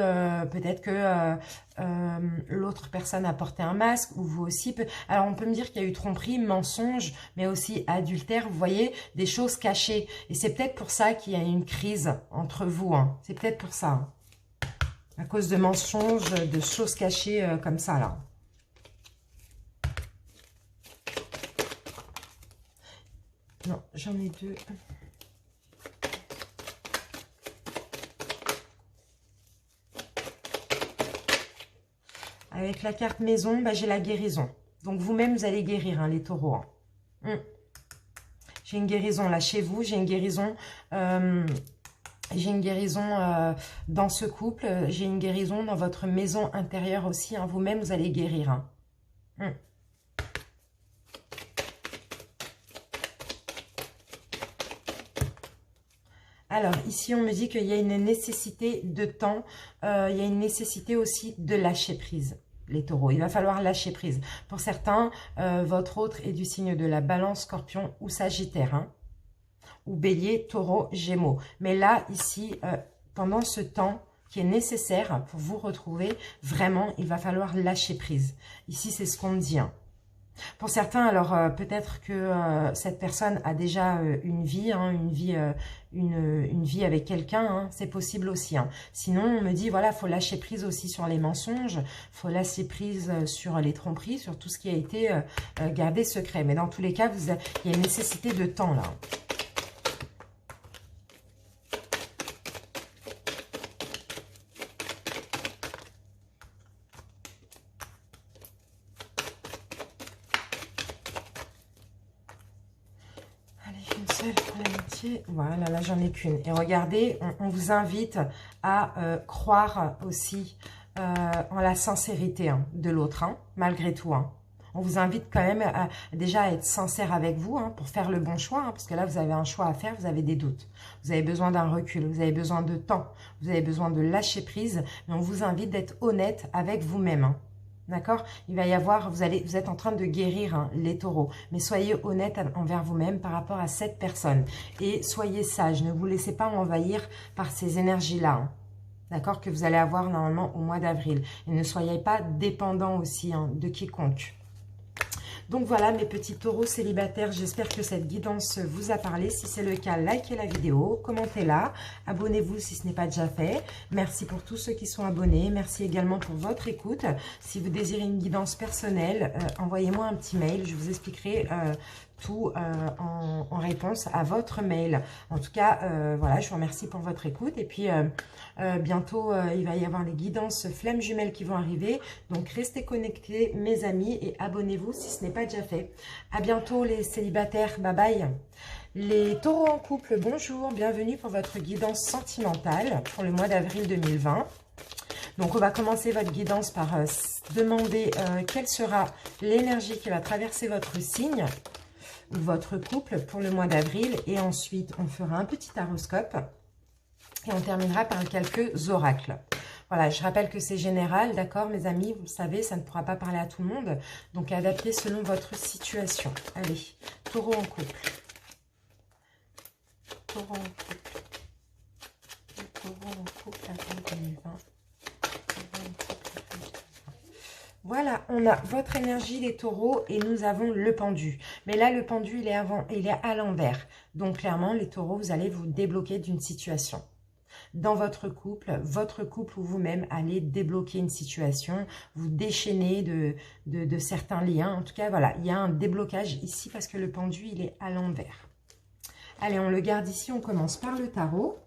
peut-être que l'autre personne a porté un masque, ou vous aussi. Alors, on peut me dire qu'il y a eu tromperie, mensonge, mais aussi adultère. Vous voyez, des choses cachées. Et c'est peut-être pour ça qu'il y a une crise entre vous. Hein. C'est peut-être pour ça. Hein. À cause de mensonges, de choses cachées comme ça, là. Non, j'en ai deux. Avec la carte maison, bah, j'ai la guérison. Donc, vous-même, vous allez guérir, hein, les taureaux. Hein. J'ai une guérison là chez vous. J'ai une guérison, dans ce couple. J'ai une guérison dans votre maison intérieure aussi. Hein. Vous-même, vous allez guérir. Hein. Alors, ici, on me dit qu'il y a une nécessité de temps. Il y a une nécessité aussi de lâcher prise. Les taureaux, il va falloir lâcher prise. Pour certains, votre autre est du signe de la balance, scorpion ou sagittaire. Hein, ou bélier, taureau, gémeaux. Mais là, ici, pendant ce temps qui est nécessaire pour vous retrouver, vraiment, il va falloir lâcher prise. Ici, c'est ce qu'on me dit. Hein. Pour certains, alors peut-être que cette personne a déjà une vie, hein, une vie avec quelqu'un, hein, c'est possible aussi. Hein. Sinon, on me dit, voilà, il faut lâcher prise aussi sur les mensonges, il faut lâcher prise sur les tromperies, sur tout ce qui a été gardé secret. Mais dans tous les cas, il y a une nécessité de temps là. Voilà, là j'en ai qu'une. Et regardez, on vous invite à croire aussi en la sincérité hein, de l'autre, hein, malgré tout. Hein. On vous invite quand même déjà à être sincère avec vous hein, pour faire le bon choix. Hein, parce que là, vous avez un choix à faire, vous avez des doutes. Vous avez besoin d'un recul, vous avez besoin de temps. Vous avez besoin de lâcher prise. Mais on vous invite d'être honnête avec vous-même. Hein. D'accord? Il va y avoir, vous êtes en train de guérir hein, les taureaux. Mais soyez honnête envers vous-même par rapport à cette personne. Et soyez sage. Ne vous laissez pas envahir par ces énergies-là. Hein, d'accord? Que vous allez avoir normalement au mois d'avril. Et ne soyez pas dépendant aussi hein, de quiconque. Donc voilà mes petits taureaux célibataires, j'espère que cette guidance vous a parlé. Si c'est le cas, likez la vidéo, commentez-la, abonnez-vous si ce n'est pas déjà fait. Merci pour tous ceux qui sont abonnés, merci également pour votre écoute. Si vous désirez une guidance personnelle, envoyez-moi un petit mail, je vous expliquerai tout en réponse à votre mail. En tout cas, voilà, je vous remercie pour votre écoute. Et puis, bientôt, il va y avoir les guidances flammes jumelles qui vont arriver. Donc, restez connectés, mes amis, et abonnez-vous si ce n'est pas déjà fait. À bientôt, les célibataires. Bye bye. Les taureaux en couple, bonjour. Bienvenue pour votre guidance sentimentale pour le mois d'avril 2020. Donc, on va commencer votre guidance par demander quelle sera l'énergie qui va traverser votre signe ou votre couple pour le mois d'avril. Et ensuite, on fera un petit horoscope et on terminera par quelques oracles. Voilà, je rappelle que c'est général, d'accord mes amis, vous le savez, ça ne pourra pas parler à tout le monde. Donc, adaptez selon votre situation. Allez, taureau en couple. Taureau en couple. Taureau en couple, avril 2020. Voilà, on a votre énergie les taureaux et nous avons le pendu. Mais là, le pendu, il est à l'envers. Donc, clairement, les taureaux, vous allez vous débloquer d'une situation. Dans votre couple ou vous-même allez débloquer une situation, vous déchaîner de certains liens. En tout cas, voilà, il y a un déblocage ici parce que le pendu, il est à l'envers. Allez, on le garde ici, on commence par le tarot.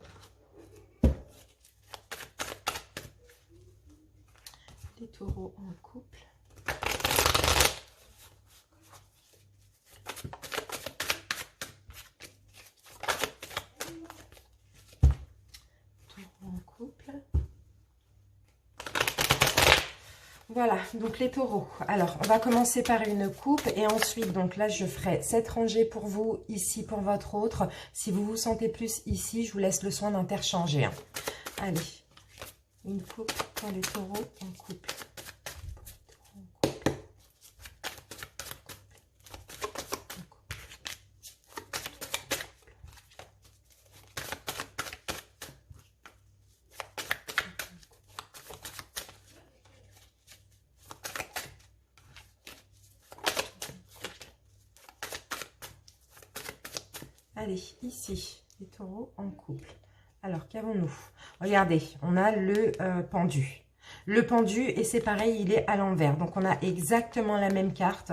Les taureaux en couple. Taureaux en couple. Voilà, donc les taureaux. Alors, on va commencer par une coupe et ensuite, donc là, je ferai cette rangée pour vous, ici pour votre autre. Si vous vous sentez plus ici, je vous laisse le soin d'interchanger. Hein. Allez, une coupe pour les taureaux en couple. Allez, ici, les taureaux en couple. Alors, qu'avons-nous? Regardez, on a le pendu. Le pendu, et c'est pareil, il est à l'envers. Donc, on a exactement la même carte.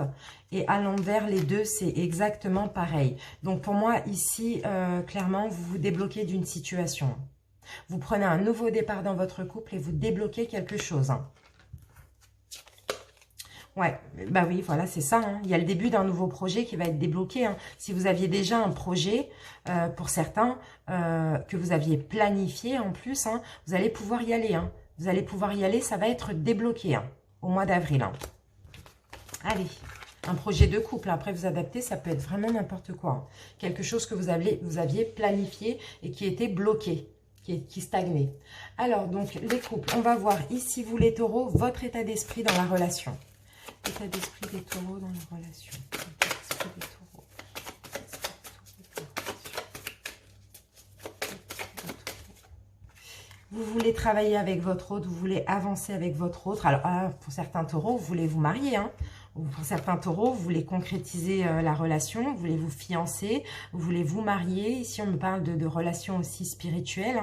Et à l'envers, les deux, c'est exactement pareil. Donc, pour moi, ici, clairement, vous vous débloquez d'une situation. Vous prenez un nouveau départ dans votre couple et vous débloquez quelque chose. Hein. Ouais, bah oui, voilà, c'est ça. Hein. Il y a le début d'un nouveau projet qui va être débloqué. Hein. Si vous aviez déjà un projet, pour certains, que vous aviez planifié en plus, hein, vous allez pouvoir y aller. Hein. Vous allez pouvoir y aller, ça va être débloqué hein, au mois d'avril. Hein. Allez, un projet de couple. Après, vous adaptez, ça peut être vraiment n'importe quoi. Hein. Quelque chose que vous aviez planifié et qui était bloqué, qui stagnait. Alors, donc, les couples, on va voir ici, vous les taureaux, votre état d'esprit dans la relation. État d'esprit des taureaux dans la relation. État d'esprit des taureaux. Vous voulez travailler avec votre autre, vous voulez avancer avec votre autre. Alors, pour certains taureaux, vous voulez vous marier. Hein. Pour certains taureaux, vous voulez concrétiser la relation, vous voulez vous fiancer, vous voulez vous marier. Ici, on me parle de relations aussi spirituelles.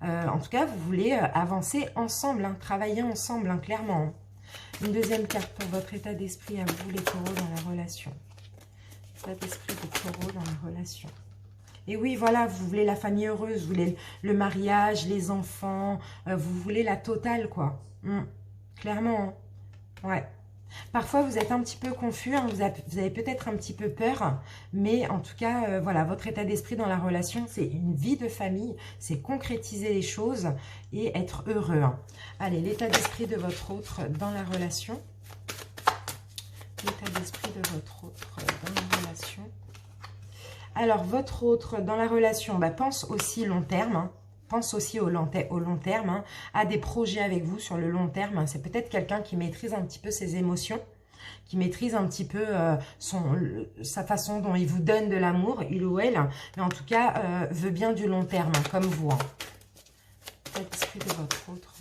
Hein. En tout cas, vous voulez avancer ensemble, hein, travailler ensemble, hein, clairement. Hein. Une deuxième carte pour votre état d'esprit à vous, les taureaux, dans la relation. État d'esprit des taureaux dans la relation. Et oui, voilà, vous voulez la famille heureuse, vous voulez le mariage, les enfants, vous voulez la totale, quoi. Clairement, hein. Ouais. Parfois, vous êtes un petit peu confus, hein, vous avez peut-être un petit peu peur, mais en tout cas, voilà, votre état d'esprit dans la relation, c'est une vie de famille, c'est concrétiser les choses et être heureux. Hein. Allez, l'état d'esprit de votre autre dans la relation. L'état d'esprit de votre autre dans la relation. Alors, votre autre dans la relation, bah, pense aussi long terme, hein. Pense aussi au long terme, hein, à des projets avec vous sur le long terme. Hein. C'est peut-être quelqu'un qui maîtrise un petit peu ses émotions, qui maîtrise un petit peu sa façon dont il vous donne de l'amour, il ou elle. Mais en tout cas, veut bien du long terme, hein, comme vous. Hein. L'esprit de votre autre.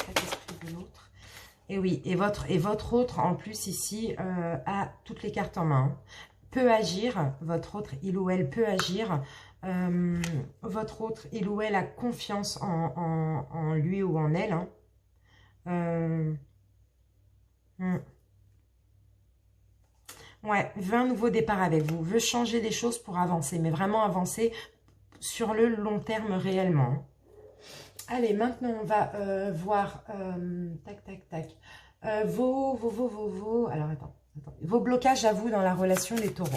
L'esprit de l'autre. Et oui, et votre autre, en plus, ici, a toutes les cartes en main. Hein. Peut agir, votre autre, il ou elle peut agir. Votre autre, il ou elle a confiance en lui ou en elle. Hein. Ouais, veut un nouveau départ avec vous, veut changer des choses pour avancer, mais vraiment avancer sur le long terme réellement. Allez, maintenant on va voir, tac, tac, tac, alors attends, vos blocages à vous dans la relation des taureaux.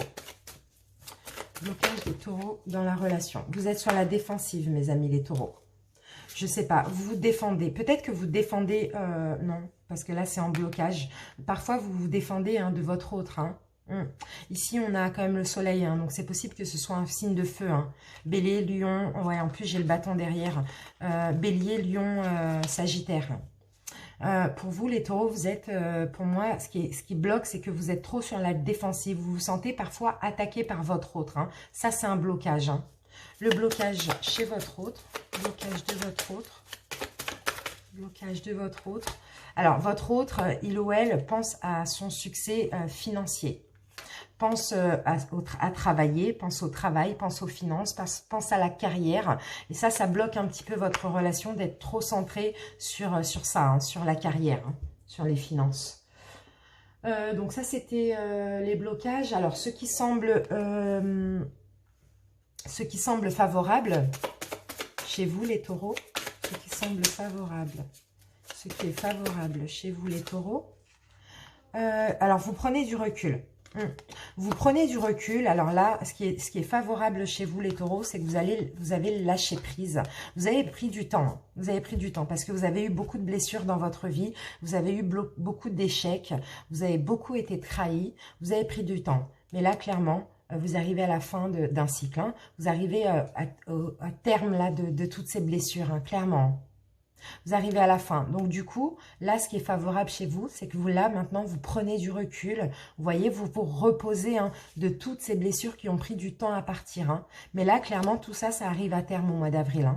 Blocage des taureaux dans la relation. Vous êtes sur la défensive, mes amis, les taureaux. Je ne sais pas, vous vous défendez. Peut-être que vous défendez... non, parce que là, c'est en blocage. Parfois, vous vous défendez hein, de votre autre. Hein. Ici, on a quand même le soleil, hein, donc c'est possible que ce soit un signe de feu. Hein. Bélier, lion, ouais, en plus, j'ai le bâton derrière. Bélier, lion, sagittaire. Pour vous, les taureaux, vous êtes, pour moi, ce qui bloque, c'est que vous êtes trop sur la défensive. Vous vous sentez parfois attaqué par votre autre. Hein. Ça, c'est un blocage. Hein. Le blocage chez votre autre. Blocage de votre autre. Blocage de votre autre. Alors, votre autre, il ou elle pense à son succès financier. Pense à travailler, pense au travail, pense aux finances, pense à la carrière. Et ça bloque un petit peu votre relation d'être trop centré sur ça, hein, sur la carrière, hein, sur les finances. Donc ça, c'était les blocages. Alors, ce qui semble favorable chez vous, les taureaux, ce qui semble favorable, ce qui est favorable chez vous, les taureaux. Alors, vous prenez du recul. Vous prenez du recul. Alors là, ce qui est favorable chez vous, les taureaux, c'est que vous avez lâché prise. Vous avez pris du temps. Vous avez pris du temps parce que vous avez eu beaucoup de blessures dans votre vie. Vous avez eu beaucoup d'échecs. Vous avez beaucoup été trahi. Vous avez pris du temps. Mais là, clairement, vous arrivez à la fin d'un cycle. Hein. Vous arrivez à terme là, de toutes ces blessures, hein, clairement. Vous arrivez à la fin. Donc, du coup, là, ce qui est favorable chez vous, c'est que vous, là, maintenant, vous prenez du recul. Vous voyez, vous vous reposez hein, de toutes ces blessures qui ont pris du temps à partir. Hein. Mais là, clairement, tout ça, ça arrive à terme au mois d'avril.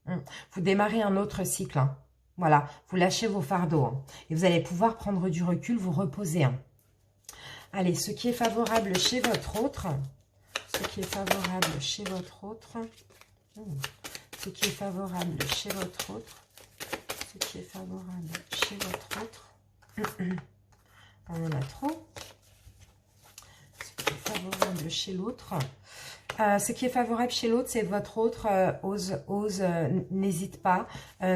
Hein. Vous démarrez un autre cycle. Hein. Voilà, vous lâchez vos fardeaux. Hein. Et vous allez pouvoir prendre du recul, vous reposer. Hein. Allez, ce qui est favorable chez votre autre. Ce qui est favorable chez votre autre. Ce qui est favorable chez votre autre. Ce qui est favorable chez votre autre. On en a trop. Ce qui est favorable chez l'autre. Ce qui est favorable chez l'autre, c'est votre autre n'hésite pas,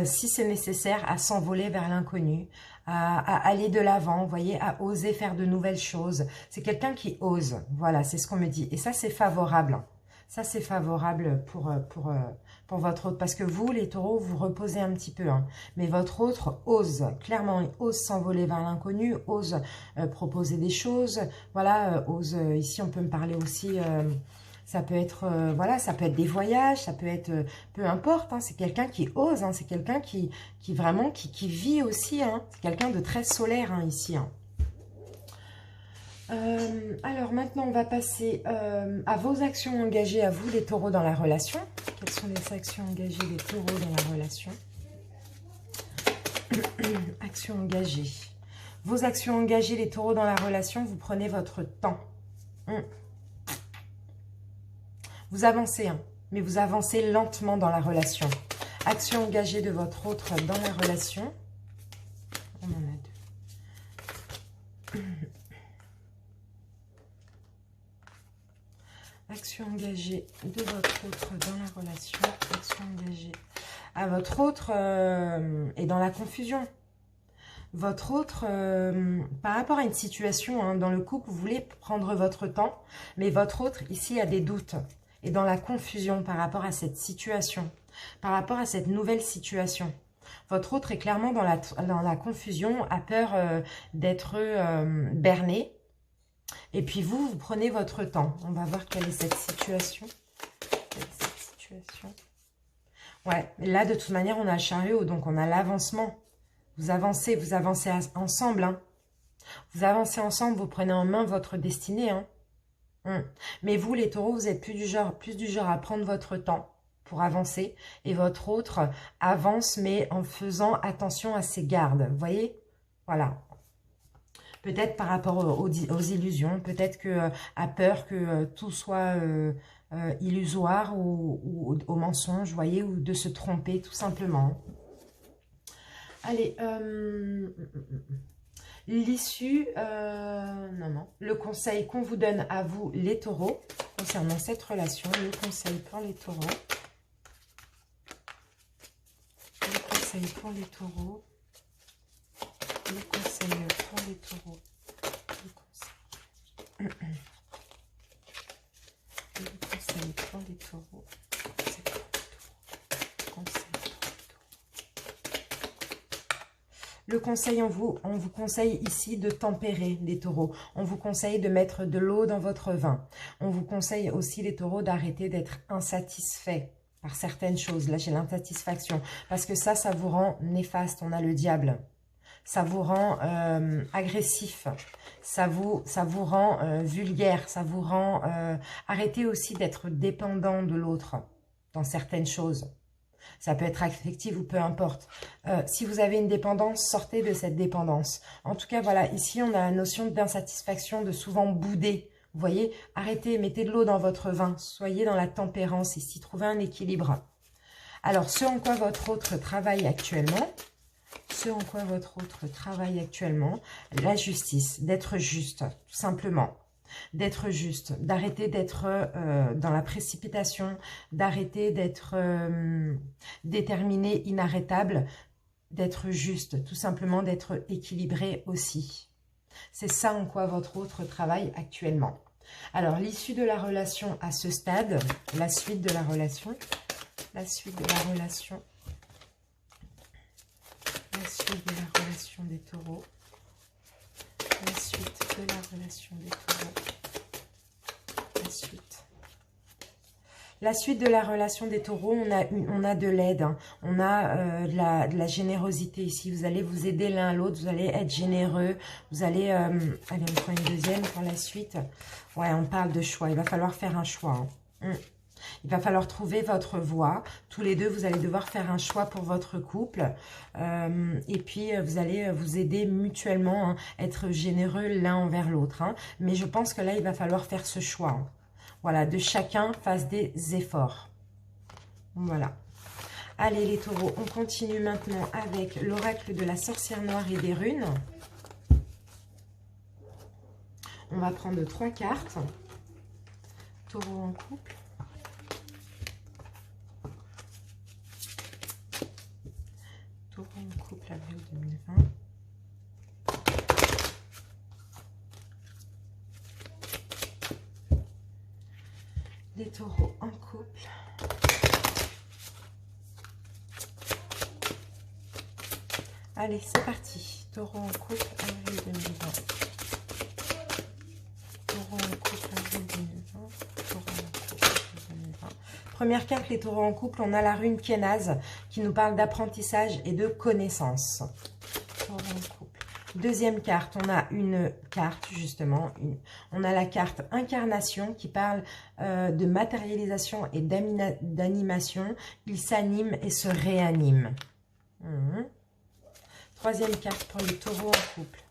si c'est nécessaire, à s'envoler vers l'inconnu, à aller de l'avant, vous voyez, à oser faire de nouvelles choses. C'est quelqu'un qui ose, voilà, c'est ce qu'on me dit. Et ça, c'est favorable. Ça, c'est favorable pour votre autre. Parce que vous, les taureaux, vous reposez un petit peu. Hein. Mais votre autre ose, clairement, il ose s'envoler vers l'inconnu, ose proposer des choses. Voilà, ose, ici, on peut me parler aussi... ça peut être, voilà, ça peut être des voyages, ça peut être, peu importe, hein, c'est quelqu'un qui ose, hein, c'est quelqu'un qui vraiment, qui vit aussi, hein, c'est quelqu'un de très solaire, hein, ici. Hein. Alors, maintenant, on va passer à vos actions engagées, à vous, les taureaux, dans la relation. Quelles sont les actions engagées des taureaux dans la relation? Actions engagées. Vos actions engagées, les taureaux, dans la relation, vous prenez votre temps. Vous avancez, hein, mais vous avancez lentement dans la relation. Action engagée de votre autre dans la relation. On en a deux. Action engagée de votre autre dans la relation. Action engagée. Ah, votre autre est dans la confusion. Votre autre, par rapport à une situation, hein, dans le couple, vous voulez prendre votre temps, mais votre autre, ici, a des doutes. Et dans la confusion par rapport à cette situation, par rapport à cette nouvelle situation. Votre autre est clairement dans la confusion, a peur d'être berné. Et puis vous prenez votre temps. On va voir quelle est cette situation. Ouais, là, de toute manière, on a le chariot, donc on a l'avancement. Vous avancez ensemble. Hein. Vous avancez ensemble, vous prenez en main votre destinée, hein. Mais vous, les taureaux, vous êtes plus du genre à prendre votre temps pour avancer. Et votre autre avance, mais en faisant attention à ses gardes. Vous voyez? Voilà. Peut-être par rapport aux illusions. Peut-être que a peur que tout soit illusoire ou au mensonge, vous voyez? Ou de se tromper, tout simplement. Allez, l'issue, non. Le conseil qu'on vous donne à vous, les taureaux, concernant cette relation, le conseil pour les taureaux. Le conseil pour les taureaux. Le conseil pour les taureaux. Le conseil pour les taureaux. Le conseil, on vous conseille ici de tempérer les taureaux. On vous conseille de mettre de l'eau dans votre vin. On vous conseille aussi, les taureaux, d'arrêter d'être insatisfaits par certaines choses. Là, j'ai l'insatisfaction. Parce que ça vous rend néfaste. On a le diable. Ça vous rend agressif. Ça vous rend vulgaire. Ça vous rend... arrêtez aussi d'être dépendant de l'autre dans certaines choses. Ça peut être affectif ou peu importe. Si vous avez une dépendance, sortez de cette dépendance. En tout cas, voilà, ici, on a la notion d'insatisfaction, de souvent bouder. Vous voyez, arrêtez, mettez de l'eau dans votre vin. Soyez dans la tempérance ici, trouvez un équilibre. Alors, ce en quoi votre autre travaille actuellement, la justice, d'être juste, tout simplement. D'être juste, d'arrêter d'être dans la précipitation, d'arrêter d'être déterminé, inarrêtable, d'être juste, tout simplement d'être équilibré aussi. C'est ça en quoi votre autre travaille actuellement. Alors, l'issue de la relation à ce stade, la suite de la relation des taureaux. La suite de la relation des taureaux. La suite de la relation des taureaux, on a de l'aide. Hein. On a de la générosité ici. Vous allez vous aider l'un à l'autre. Vous allez être généreux. Vous allez... allez, on prend une deuxième pour la suite. Ouais, on parle de choix. Il va falloir faire un choix. Hein. Il va falloir trouver votre voie. Tous les deux, vous allez devoir faire un choix pour votre couple. Et puis, vous allez vous aider mutuellement, hein, être généreux l'un envers l'autre. Hein. Mais je pense que là, il va falloir faire ce choix. Hein. Voilà, de chacun fasse des efforts. Voilà. Allez, les taureaux, on continue maintenant avec l'oracle de la sorcière noire et des runes. On va prendre 3 cartes. Taureau en couple. Taureau en couple, avril 2020. Les taureaux en couple. Allez, c'est parti. Taureau en couple, avril 2020. Taureau en couple, avril 2020. Taureau en couple, avril 2020. Première carte, les taureaux en couple, on a la rune Kénaz qui nous parle d'apprentissage et de connaissance. Taureau en couple. Deuxième carte, on a une carte justement, on a la carte incarnation qui parle de matérialisation et d'animation. Il s'anime et se réanime. Troisième carte pour les taureaux en couple.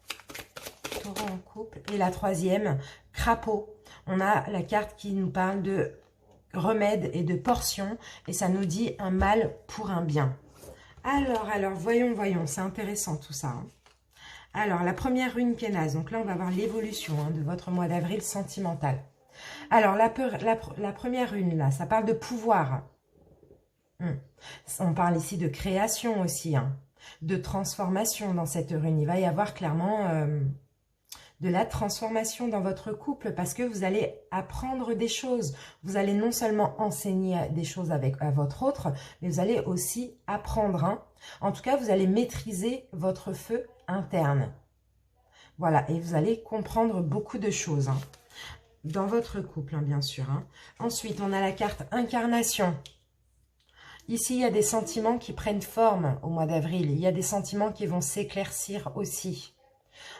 Taureau en couple. Et la troisième, crapaud. On a la carte qui nous parle de remède et de portion et ça nous dit un mal pour un bien. Alors, voyons, c'est intéressant tout ça. Hein. Alors, la première rune Kénaz. Donc là, on va voir l'évolution de votre mois d'avril sentimental. Alors, la première rune, là, ça parle de pouvoir. On parle ici de création aussi, hein, de transformation dans cette rune. Il va y avoir clairement de la transformation dans votre couple parce que vous allez apprendre des choses. Vous allez non seulement enseigner des choses à votre autre, mais vous allez aussi apprendre. Hein. En tout cas, vous allez maîtriser votre feu interne. Voilà, et vous allez comprendre beaucoup de choses hein, dans votre couple, hein, bien sûr. Hein. Ensuite, on a la carte incarnation. Ici, il y a des sentiments qui prennent forme au mois d'avril. Il y a des sentiments qui vont s'éclaircir aussi.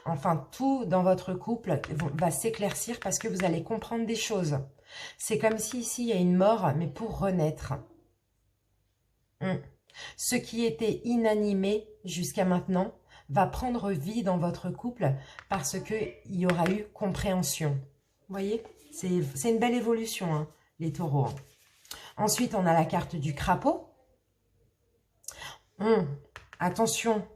Enfin, tout dans votre couple va s'éclaircir parce que vous allez comprendre des choses. C'est comme si ici, il y a une mort, mais pour renaître. Ce qui était inanimé jusqu'à maintenant va prendre vie dans votre couple parce qu'il y aura eu compréhension. Vous voyez, c'est une belle évolution, hein, les taureaux. Ensuite, on a la carte du crapaud. Attention,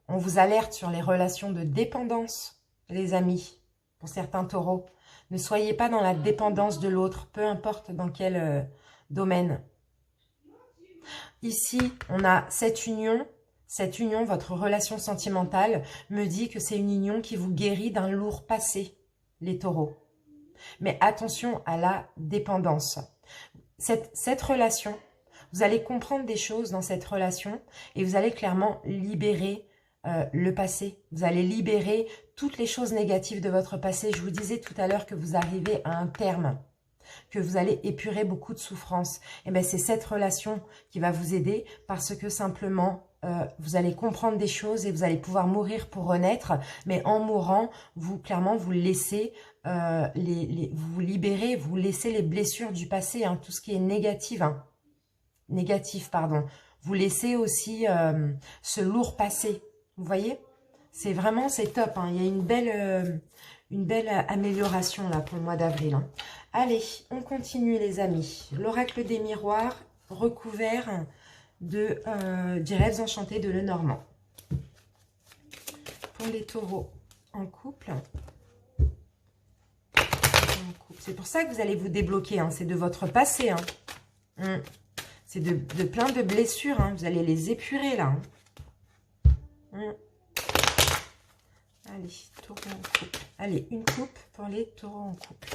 on vous alerte sur les relations de dépendance, les amis, pour certains taureaux. Ne soyez pas dans la dépendance de l'autre, peu importe dans quel domaine. Ici, on a cette union. Cette union, votre relation sentimentale, me dit que c'est une union qui vous guérit d'un lourd passé, les taureaux. Mais attention à la dépendance. Cette relation, vous allez comprendre des choses dans cette relation et vous allez clairement libérer le passé. Vous allez libérer toutes les choses négatives de votre passé. Je vous disais tout à l'heure que vous arrivez à un terme, que vous allez épurer beaucoup de souffrances. Et bien, c'est cette relation qui va vous aider parce que simplement, vous allez comprendre des choses et vous allez pouvoir mourir pour renaître. Mais en mourant, vous, clairement, vous laissez, vous libérez, vous laissez les blessures du passé, hein, tout ce qui est négatif, pardon. Vous laissez aussi ce lourd passé. Vous voyez? C'est vraiment, c'est top. Hein. Il y a une belle amélioration là pour le mois d'avril. Hein. Allez, on continue les amis. L'oracle des miroirs recouvert des rêves enchantés de Lenormand. Pour les taureaux en couple. C'est pour ça que vous allez vous débloquer. Hein. C'est de votre passé. Hein. C'est de plein de blessures. Hein. Vous allez les épurer là. Hein. Allez, taureau en couple. Allez, une coupe pour les taureaux en couple.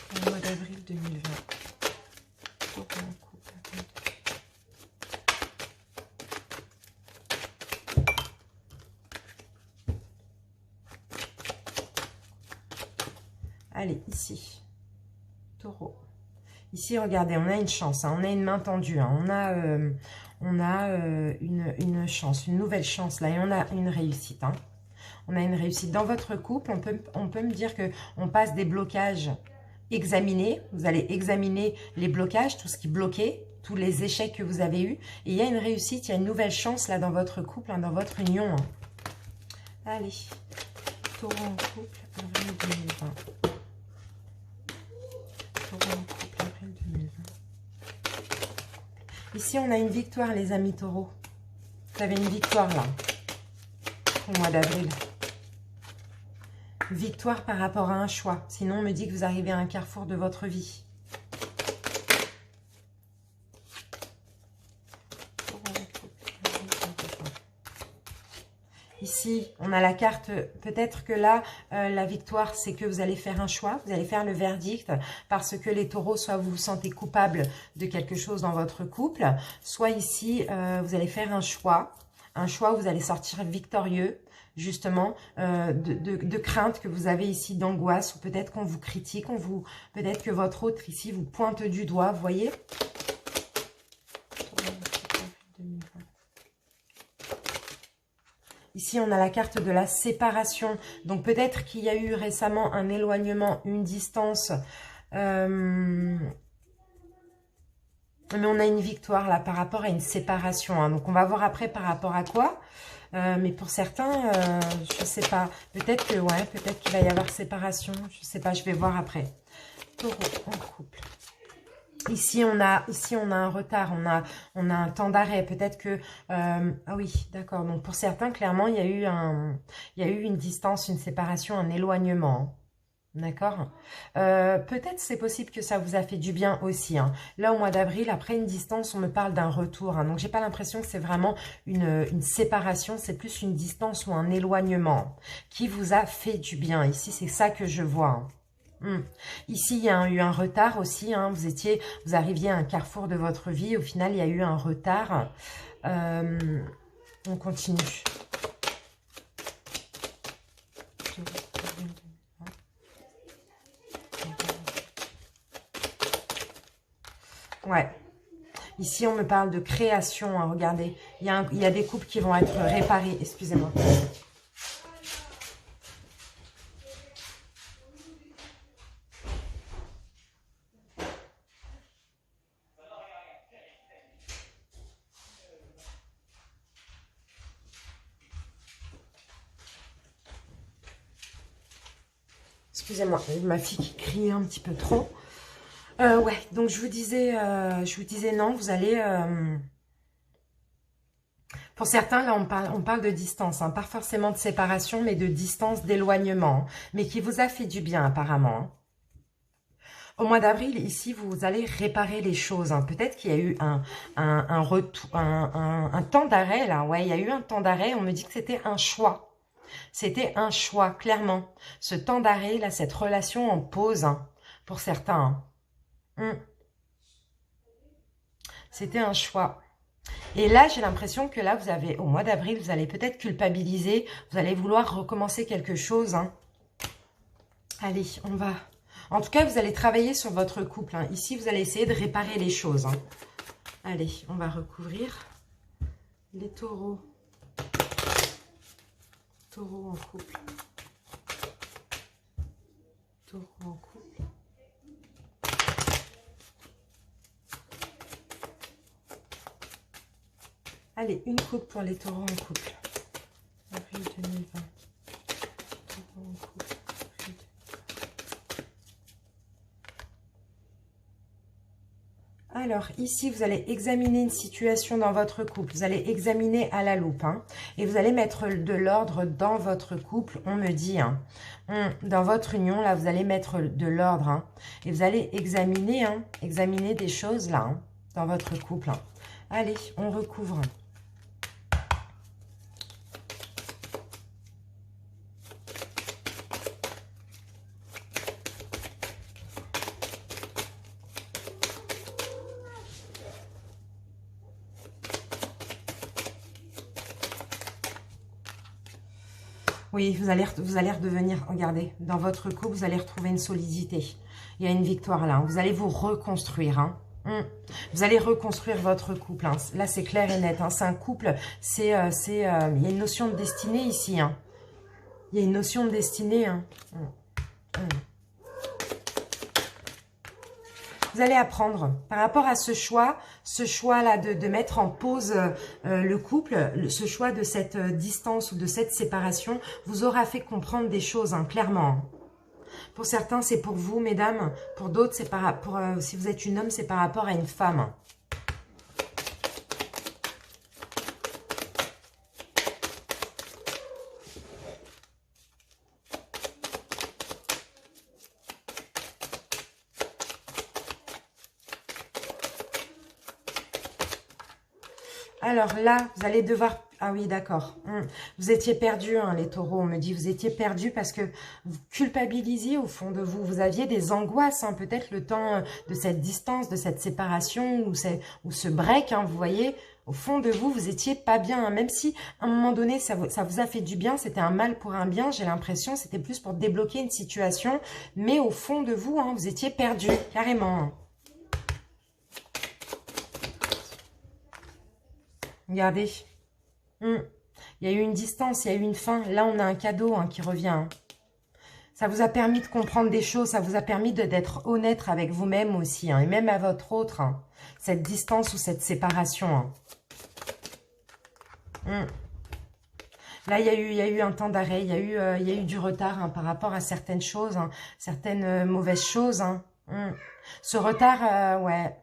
Pour le mois d'avril 2020. Taureau en couple. Allez, ici. Taureau. Ici, regardez, on a une chance. Hein, on a une main tendue. Hein, on a une chance, une nouvelle chance là. Et on a une réussite. Hein. On a une réussite dans votre couple. On peut me dire qu'on passe des blocages examinés. Vous allez examiner les blocages, tout ce qui bloquait, tous les échecs que vous avez eus. Et il y a une réussite, il y a une nouvelle chance là dans votre couple, hein, dans votre union. Hein. Allez, taureau en couple, avril 2020. Taureau en couple, avril 2020. Ici, on a une victoire, les amis taureaux. Vous avez une victoire là, au mois d'avril. Victoire par rapport à un choix. Sinon, on me dit que vous arrivez à un carrefour de votre vie. Ici, on a la carte, peut-être que là, la victoire, c'est que vous allez faire un choix, vous allez faire le verdict, parce que les taureaux, soit vous vous sentez coupable de quelque chose dans votre couple, soit ici, vous allez faire un choix où vous allez sortir victorieux, justement, de crainte que vous avez ici, d'angoisse, ou peut-être qu'on vous critique, peut-être que votre autre ici vous pointe du doigt, vous voyez? Ici, on a la carte de la séparation. Donc, peut-être qu'il y a eu récemment un éloignement, une distance. Mais on a une victoire là par rapport à une séparation. Hein. Donc, on va voir après par rapport à quoi. Mais pour certains, je ne sais pas. Peut-être que, ouais, peut-être qu'il va y avoir séparation. Je ne sais pas, je vais voir après. Taureau en couple. Ici, on a un retard, on a un temps d'arrêt. Peut-être que... ah oui, d'accord. Donc, pour certains, clairement, il y a eu une distance, une séparation, un éloignement. D'accord. Peut-être c'est possible que ça vous a fait du bien aussi. Hein. Là, au mois d'avril, après une distance, on me parle d'un retour. Hein. Donc, j'ai pas l'impression que c'est vraiment une séparation. C'est plus une distance ou un éloignement qui vous a fait du bien. Ici, c'est ça que je vois. Hein. Ici, il y a eu un retard aussi. Hein. Vous arriviez à un carrefour de votre vie. Au final, il y a eu un retard. On continue. Ouais. Ici, on me parle de création. Hein. Regardez, il y a des couples qui vont être réparés. Excusez-moi. Excusez-moi, ma fille qui crie un petit peu trop. Ouais, donc je vous disais non, vous allez... Pour certains, là, on parle de distance, hein, pas forcément de séparation, mais de distance, d'éloignement, hein, mais qui vous a fait du bien apparemment. Hein. Au mois d'avril, ici, vous allez réparer les choses. Hein. Peut-être qu'il y a eu un temps d'arrêt, là. Ouais, il y a eu un temps d'arrêt. On me dit que c'était un choix. C'était un choix, clairement. Ce temps d'arrêt, là, cette relation en pause, hein, pour certains. Hein. C'était un choix. Et là, j'ai l'impression que là, vous avez, au mois d'avril, vous allez peut-être culpabiliser. Vous allez vouloir recommencer quelque chose. Hein. Allez, on va... En tout cas, vous allez travailler sur votre couple. Hein. Ici, vous allez essayer de réparer les choses. Hein. Allez, on va recouvrir les taureaux. Taureau en couple. Taureau en couple. Allez, une coupe pour les taureaux en couple. Avril 2020. Taureau en couple. Alors, ici, vous allez examiner une situation dans votre couple. Vous allez examiner à la loupe. Hein, et vous allez mettre de l'ordre dans votre couple, on me dit. Hein. Dans votre union, là, vous allez mettre de l'ordre. Hein, et vous allez examiner, examiner des choses, là, hein, dans votre couple. Hein. Allez, on recouvre. Oui, vous allez redevenir, regardez, dans votre couple, vous allez retrouver une solidité. Il y a une victoire là. Vous allez vous reconstruire. Hein. Vous allez reconstruire votre couple. Hein. Là, c'est clair et net. Hein. C'est un couple, il y a une notion de destinée ici. Hein. Il y a une notion de destinée. Hein. Vous allez apprendre par rapport à ce choix-là de mettre en pause le couple, ce choix de cette distance ou de cette séparation vous aura fait comprendre des choses, hein, clairement. Pour certains, c'est pour vous, mesdames. Pour d'autres, c'est si vous êtes une homme, c'est par rapport à une femme. Alors là, vous allez devoir... Ah oui, d'accord. Vous étiez perdus, hein, les taureaux. On me dit, vous étiez perdus parce que vous culpabilisiez au fond de vous. Vous aviez des angoisses, hein, peut-être le temps de cette distance, de cette séparation ou ce break, hein, vous voyez. Au fond de vous, vous étiez pas bien. Hein, même si, à un moment donné, ça vous a fait du bien, c'était un mal pour un bien, j'ai l'impression. C'était plus pour débloquer une situation. Mais au fond de vous, hein, vous étiez perdus, carrément. Hein. Regardez. Il y a eu une distance, il y a eu une fin. Là, on a un cadeau, hein, qui revient. Hein. Ça vous a permis de comprendre des choses. Ça vous a permis d'être honnête avec vous-même aussi. Hein, et même à votre autre. Hein, cette distance ou cette séparation. Hein. Là, il y a eu un temps d'arrêt. Il y a eu du retard, hein, par rapport à certaines choses. Hein, certaines mauvaises choses. Hein. Ce retard, ouais...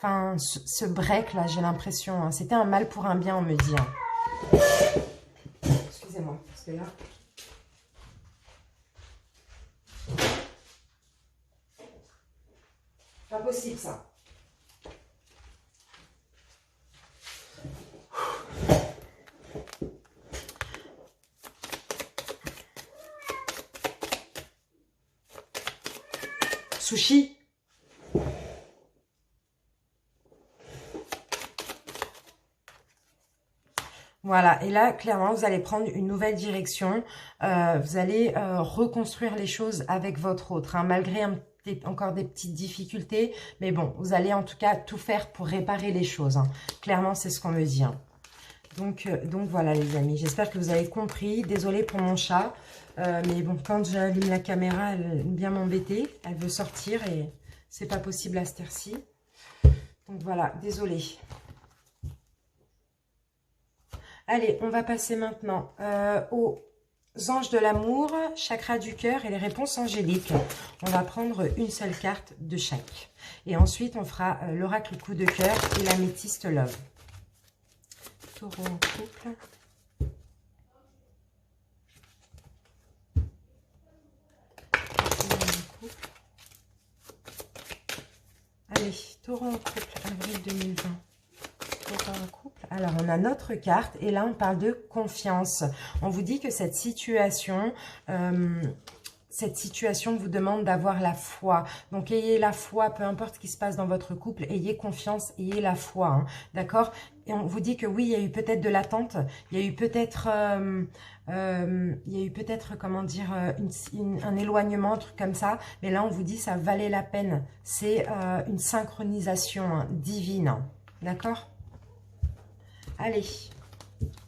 Enfin, ce break là, j'ai l'impression, hein, c'était un mal pour un bien, on me dit. Hein. Excusez-moi, parce que là... Pas possible ça. Sushi. Voilà, et là, clairement, vous allez prendre une nouvelle direction. Vous allez reconstruire les choses avec votre autre, hein, malgré encore des petites difficultés. Mais bon, vous allez en tout cas tout faire pour réparer les choses. Hein. Clairement, c'est ce qu'on me dit. Hein. Donc voilà, les amis. J'espère que vous avez compris. Désolée pour mon chat. Mais bon, quand j'allume la caméra, elle aime bien m'embêter. Elle veut sortir et c'est pas possible à cette heure-ci. Donc voilà, désolée. Allez, on va passer maintenant aux anges de l'amour, chakra du cœur et les réponses angéliques. On va prendre une seule carte de chaque. Et ensuite, on fera l'oracle coup de cœur et l'améthyste love. Taureau en couple. Allez, taureau en couple, avril 2020. Un couple. Alors, on a notre carte et là, on parle de confiance. On vous dit que cette situation, cette situation vous demande d'avoir la foi. Donc, ayez la foi, peu importe ce qui se passe dans votre couple, ayez confiance, ayez la foi, hein, d'accord? Et on vous dit que oui, il y a eu peut-être de l'attente, il y a eu peut-être, comment dire, un éloignement, un truc comme ça. Mais là, on vous dit ça valait la peine. C'est une synchronisation, hein, divine, hein, d'accord? Allez,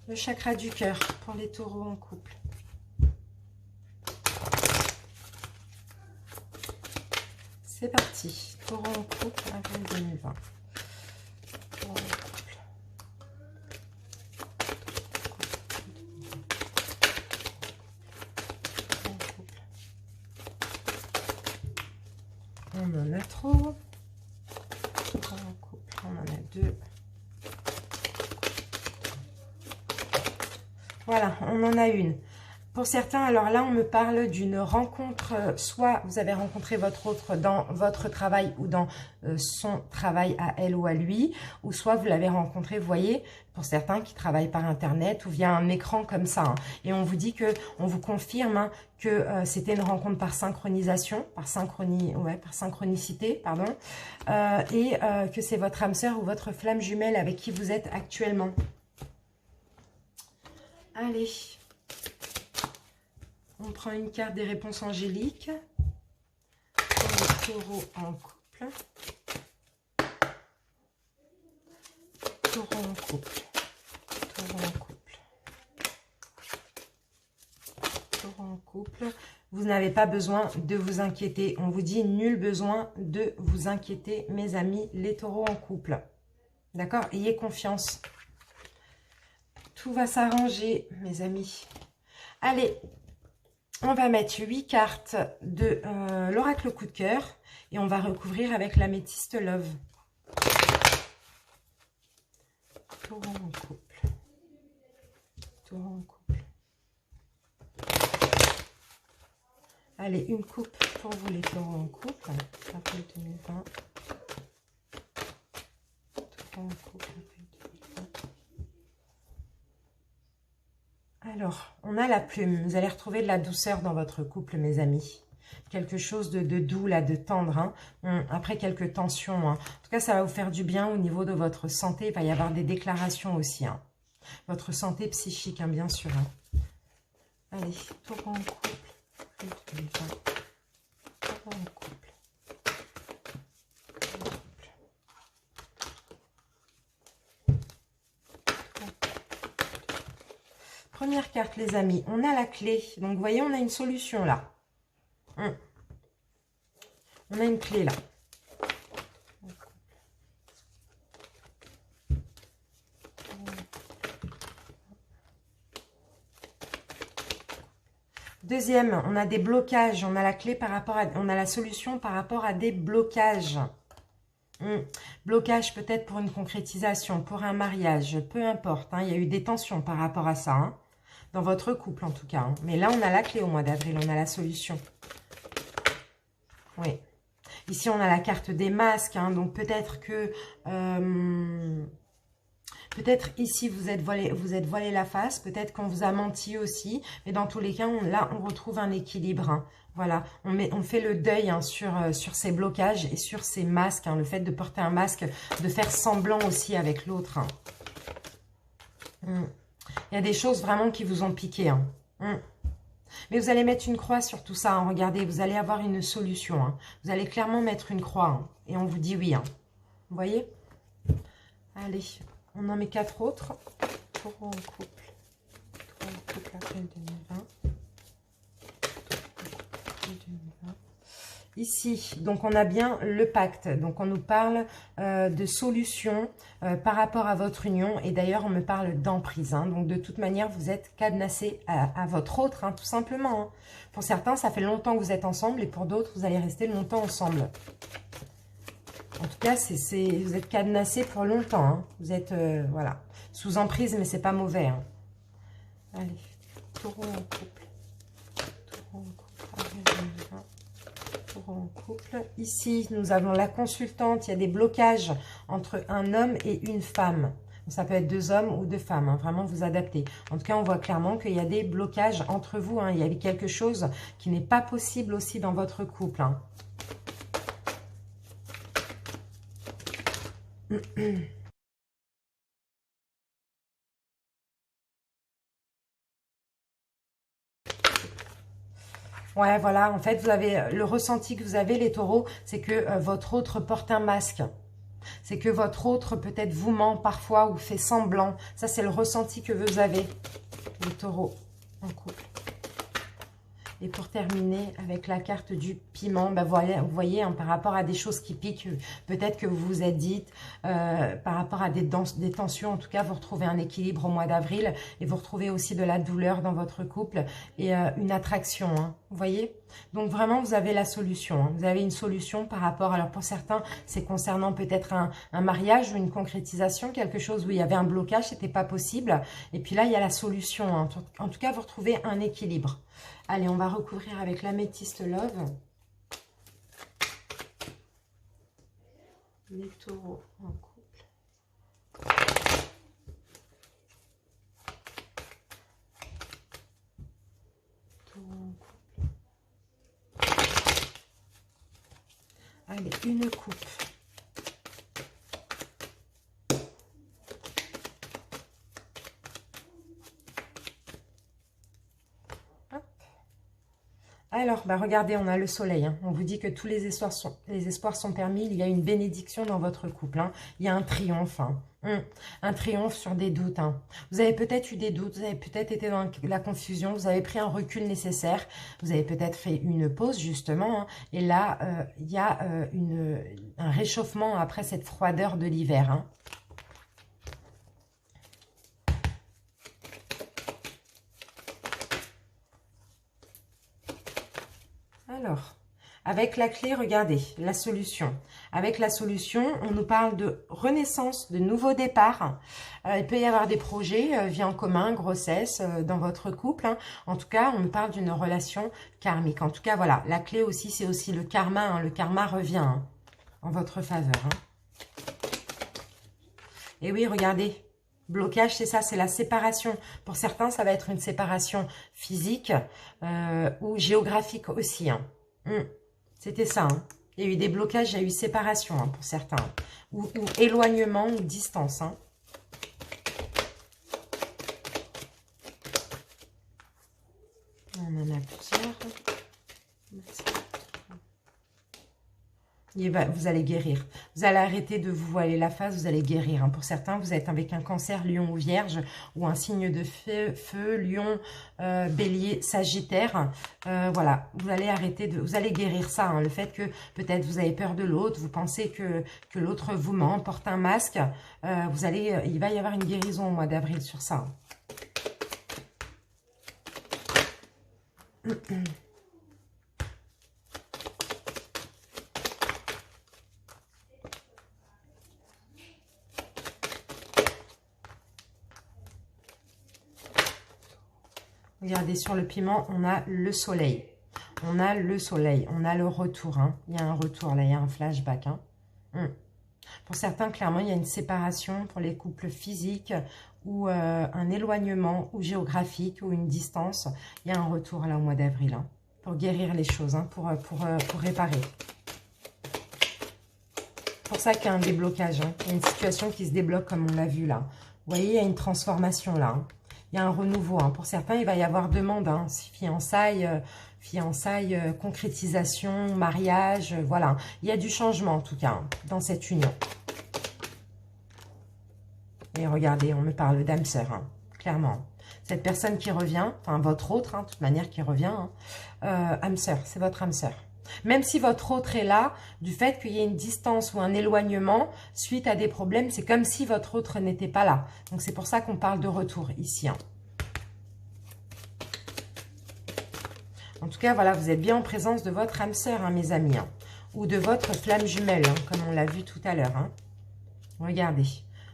le chakra du cœur pour les taureaux en couple. C'est parti. Taureau en couple, avril 2020. Taureau en couple. On en a trop. Taureau en couple, on en a 2. Voilà, on en a une. Pour certains, alors là, on me parle d'une rencontre, soit vous avez rencontré votre autre dans votre travail ou dans son travail à elle ou à lui, ou soit vous l'avez rencontré, vous voyez, pour certains qui travaillent par Internet ou via un écran comme ça. Hein. Et on vous dit que, on vous confirme, hein, que c'était une rencontre par synchronisation, par synchronicité, pardon, et que c'est votre âme sœur ou votre flamme jumelle avec qui vous êtes actuellement. Allez. On prend une carte des réponses angéliques pour le taureau en couple. Taureau en couple. Taureau en couple. Taureau en couple. Vous n'avez pas besoin de vous inquiéter. On vous dit nul besoin de vous inquiéter, mes amis, les taureaux en couple. D'accord? Ayez confiance. Tout va s'arranger, mes amis. Allez. On va mettre 8 cartes de l'oracle coup de cœur et on va recouvrir avec l'améthyste love. Taureau en couple. Taureau en couple. Allez, une coupe pour vous les taureaux en couple. Avril 2020. Taureau en couple, avril 2020. Alors, on a la plume. Vous allez retrouver de la douceur dans votre couple, mes amis. Quelque chose de doux, là, de tendre. Hein. Après quelques tensions. Hein. En tout cas, ça va vous faire du bien au niveau de votre santé. Il va y avoir des déclarations aussi. Hein. Votre santé psychique, hein, bien sûr. Hein. Allez, taureau en couple. Taureau en couple. Première carte, les amis, on a la clé. Donc, vous voyez, on a une solution là. On a une clé là. Deuxième, on a des blocages. On a la clé par rapport à... On a la solution par rapport à des blocages. Blocage peut-être pour une concrétisation, pour un mariage, peu importe. Hein, il y a eu des tensions par rapport à ça. Hein. Dans votre couple, en tout cas. Hein. Mais là, on a la clé au mois d'avril. On a la solution. Oui. Ici, on a la carte des masques. Hein, donc, peut-être que... peut-être ici, vous êtes voilé la face. Peut-être qu'on vous a menti aussi. Mais dans tous les cas, là, on retrouve un équilibre. Hein. Voilà. On fait le deuil, hein, sur ces blocages et sur ces masques. Hein, le fait de porter un masque, de faire semblant aussi avec l'autre. Hein. Il y a des choses vraiment qui vous ont piqué. Hein. Mais vous allez mettre une croix sur tout ça. Hein. Regardez, vous allez avoir une solution. Hein. Vous allez clairement mettre une croix. Hein. Et on vous dit oui. Hein. Vous voyez? Allez, on en met 4 autres. Taureau en couple. Taureau en couple, avril 2020. Ici, donc on a bien le pacte. Donc on nous parle de solutions par rapport à votre union. Et d'ailleurs, on me parle d'emprise. Hein. Donc de toute manière, vous êtes cadenassé à votre autre, hein, tout simplement. Hein. Pour certains, ça fait longtemps que vous êtes ensemble. Et pour d'autres, vous allez rester longtemps ensemble. En tout cas, vous êtes cadenassé pour longtemps. Hein. Vous êtes voilà, sous emprise, mais c'est pas mauvais. Hein. Allez, taureau en couple. Taureau en couple, avril 2020. En couple. Ici, nous avons la consultante. Il y a des blocages entre un homme et une femme. Ça peut être 2 hommes ou 2 femmes, hein, vraiment vous adaptez. En tout cas, on voit clairement qu'il y a des blocages entre vous. Hein, il y a quelque chose qui n'est pas possible aussi dans votre couple. Hein. Ouais, voilà, en fait, vous avez le ressenti que vous avez, les taureaux, c'est que votre autre porte un masque. C'est que votre autre peut-être vous ment parfois ou fait semblant. Ça, c'est le ressenti que vous avez, les taureaux en couple. Et pour terminer avec la carte du piment, bah voilà, vous voyez, hein, par rapport à des choses qui piquent, peut-être que vous vous êtes dites, par rapport à des tensions, en tout cas, vous retrouvez un équilibre au mois d'avril et vous retrouvez aussi de la douleur dans votre couple et une attraction, hein, vous voyez. Donc vraiment, vous avez la solution, hein, vous avez une solution par rapport, alors pour certains, c'est concernant peut-être un mariage ou une concrétisation, quelque chose où il y avait un blocage, c'était pas possible. Et puis là, il y a la solution, hein. En tout cas, vous retrouvez un équilibre. Allez, on va recouvrir avec l'améthyste Love. Les taureaux en couple. Taureaux en couple. Allez, une coupe. Alors, bah regardez, on a le soleil. Hein. On vous dit que tous les espoirs sont permis. Il y a une bénédiction dans votre couple. Hein. Il y a un triomphe. Hein. Un triomphe sur des doutes. Hein. Vous avez peut-être eu des doutes. Vous avez peut-être été dans la confusion. Vous avez pris un recul nécessaire. Vous avez peut-être fait une pause, justement. Hein. Et là, il y a un réchauffement après cette froideur de l'hiver. Hein. Alors, avec la clé, regardez, la solution. Avec la solution, on nous parle de renaissance, de nouveau départ. Il peut y avoir des projets, vie en commun, grossesse, dans votre couple. Hein. En tout cas, on nous parle d'une relation karmique. En tout cas, voilà, la clé aussi, c'est aussi le karma. Hein. Le karma revient hein, en votre faveur. Hein. Et oui, regardez. Blocage, c'est ça, c'est la séparation. Pour certains, ça va être une séparation physique ou géographique aussi. Hein. C'était ça. Hein. Il y a eu des blocages, il y a eu séparation hein, pour certains. Ou éloignement ou distance. Hein. On en a plusieurs. Vous allez guérir. Vous allez arrêter de vous voiler la face, vous allez guérir. Hein. Pour certains, vous êtes avec un cancer, lion ou vierge, ou un signe de feu, lion, bélier, sagittaire. Voilà, vous allez arrêter vous allez guérir ça. Hein. Le fait que peut-être vous avez peur de l'autre, vous pensez que l'autre vous ment, porte un masque. Il va y avoir une guérison au mois d'avril sur ça. Regardez, sur le piment, on a le soleil. On a le soleil, on a le retour. Hein. Il y a un retour, là, il y a un flashback. Hein. Pour certains, clairement, il y a une séparation pour les couples physiques ou un éloignement ou géographique ou une distance. Il y a un retour, là, au mois d'avril, hein, pour guérir les choses, hein, pour réparer. C'est pour ça qu'il y a un déblocage. Hein. Il y a une situation qui se débloque, comme on l'a vu, là. Vous voyez, il y a une transformation, là. Hein. Il y a un renouveau. Hein. Pour certains, il va y avoir demande. Hein. Fiançailles, concrétisation, mariage. Voilà. Il y a du changement, en tout cas, hein, dans cette union. Et regardez, on me parle d'âme sœur, hein, clairement. Cette personne qui revient, enfin votre autre, hein, de toute manière qui revient, hein, âme sœur, c'est votre âme sœur. Même si votre autre est là, du fait qu'il y ait une distance ou un éloignement suite à des problèmes, c'est comme si votre autre n'était pas là. Donc c'est pour ça qu'on parle de retour ici. Hein. En tout cas, voilà, vous êtes bien en présence de votre âme sœur, hein, mes amis. Hein, ou de votre flamme jumelle, hein, comme on l'a vu tout à l'heure. Hein. Regardez.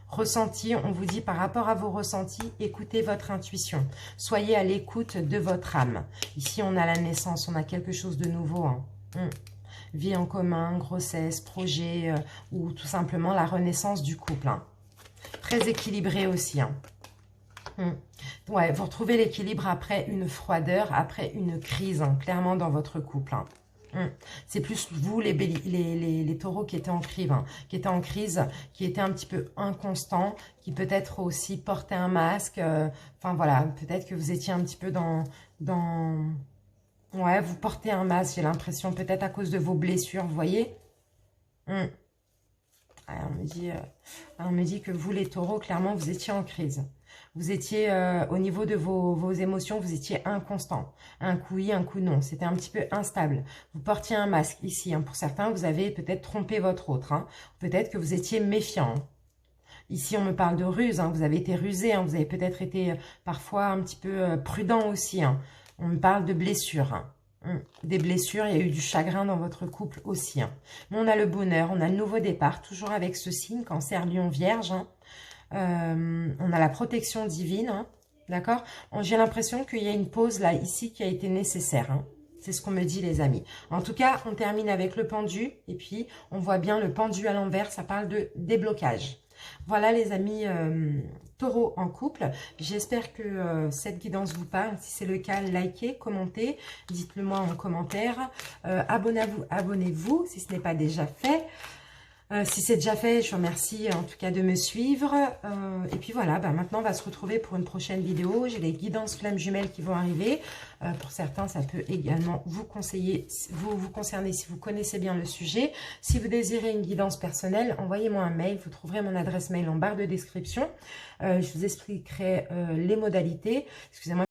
Ressenti, on vous dit par rapport à vos ressentis, écoutez votre intuition. Soyez à l'écoute de votre âme. Ici, on a la naissance, on a quelque chose de nouveau. Hein. Vie en commun, grossesse, projet ou tout simplement la renaissance du couple. Hein. Très équilibré aussi. Hein. Ouais, vous retrouvez l'équilibre après une froideur, après une crise, hein, clairement dans votre couple. Hein. C'est plus vous, les taureaux qui étaient en crise, hein, qui étaient un petit peu inconstants, qui peut-être aussi portaient un masque. Enfin voilà, peut-être que vous étiez un petit peu Ouais, vous portez un masque, j'ai l'impression, peut-être à cause de vos blessures, vous voyez. On me dit que vous, les taureaux, clairement, vous étiez en crise. Vous étiez, au niveau de vos émotions, vous étiez inconstant. Un coup oui, un coup non. C'était un petit peu instable. Vous portiez un masque ici. Hein. Pour certains, vous avez peut-être trompé votre autre. Hein. Peut-être que vous étiez méfiant. Hein. Ici, on me parle de ruse. Hein. Vous avez été rusé. Hein. Vous avez peut-être été parfois un petit peu prudent aussi. Hein. On me parle de blessures. Hein. Des blessures, il y a eu du chagrin dans votre couple aussi. Hein. Mais on a le bonheur, on a le nouveau départ, toujours avec ce signe, Cancer, Lion, Vierge. Hein. On a la protection divine, hein. D'accord? J'ai l'impression qu'il y a une pause là, ici, qui a été nécessaire. Hein. C'est ce qu'on me dit, les amis. En tout cas, on termine avec le pendu. Et puis, on voit bien le pendu à l'envers, ça parle de déblocage. Voilà, les amis taureaux en couple. J'espère que cette guidance vous parle. Si c'est le cas, likez, commentez. Dites-le moi en commentaire. Abonnez-vous si ce n'est pas déjà fait. Si c'est déjà fait, je vous remercie en tout cas de me suivre. Et puis voilà, maintenant on va se retrouver pour une prochaine vidéo. J'ai les guidances flammes jumelles qui vont arriver. Pour certains, ça peut également vous concerner si vous connaissez bien le sujet. Si vous désirez une guidance personnelle, envoyez-moi un mail. Vous trouverez mon adresse mail en barre de description. Je vous expliquerai les modalités. Excusez-moi.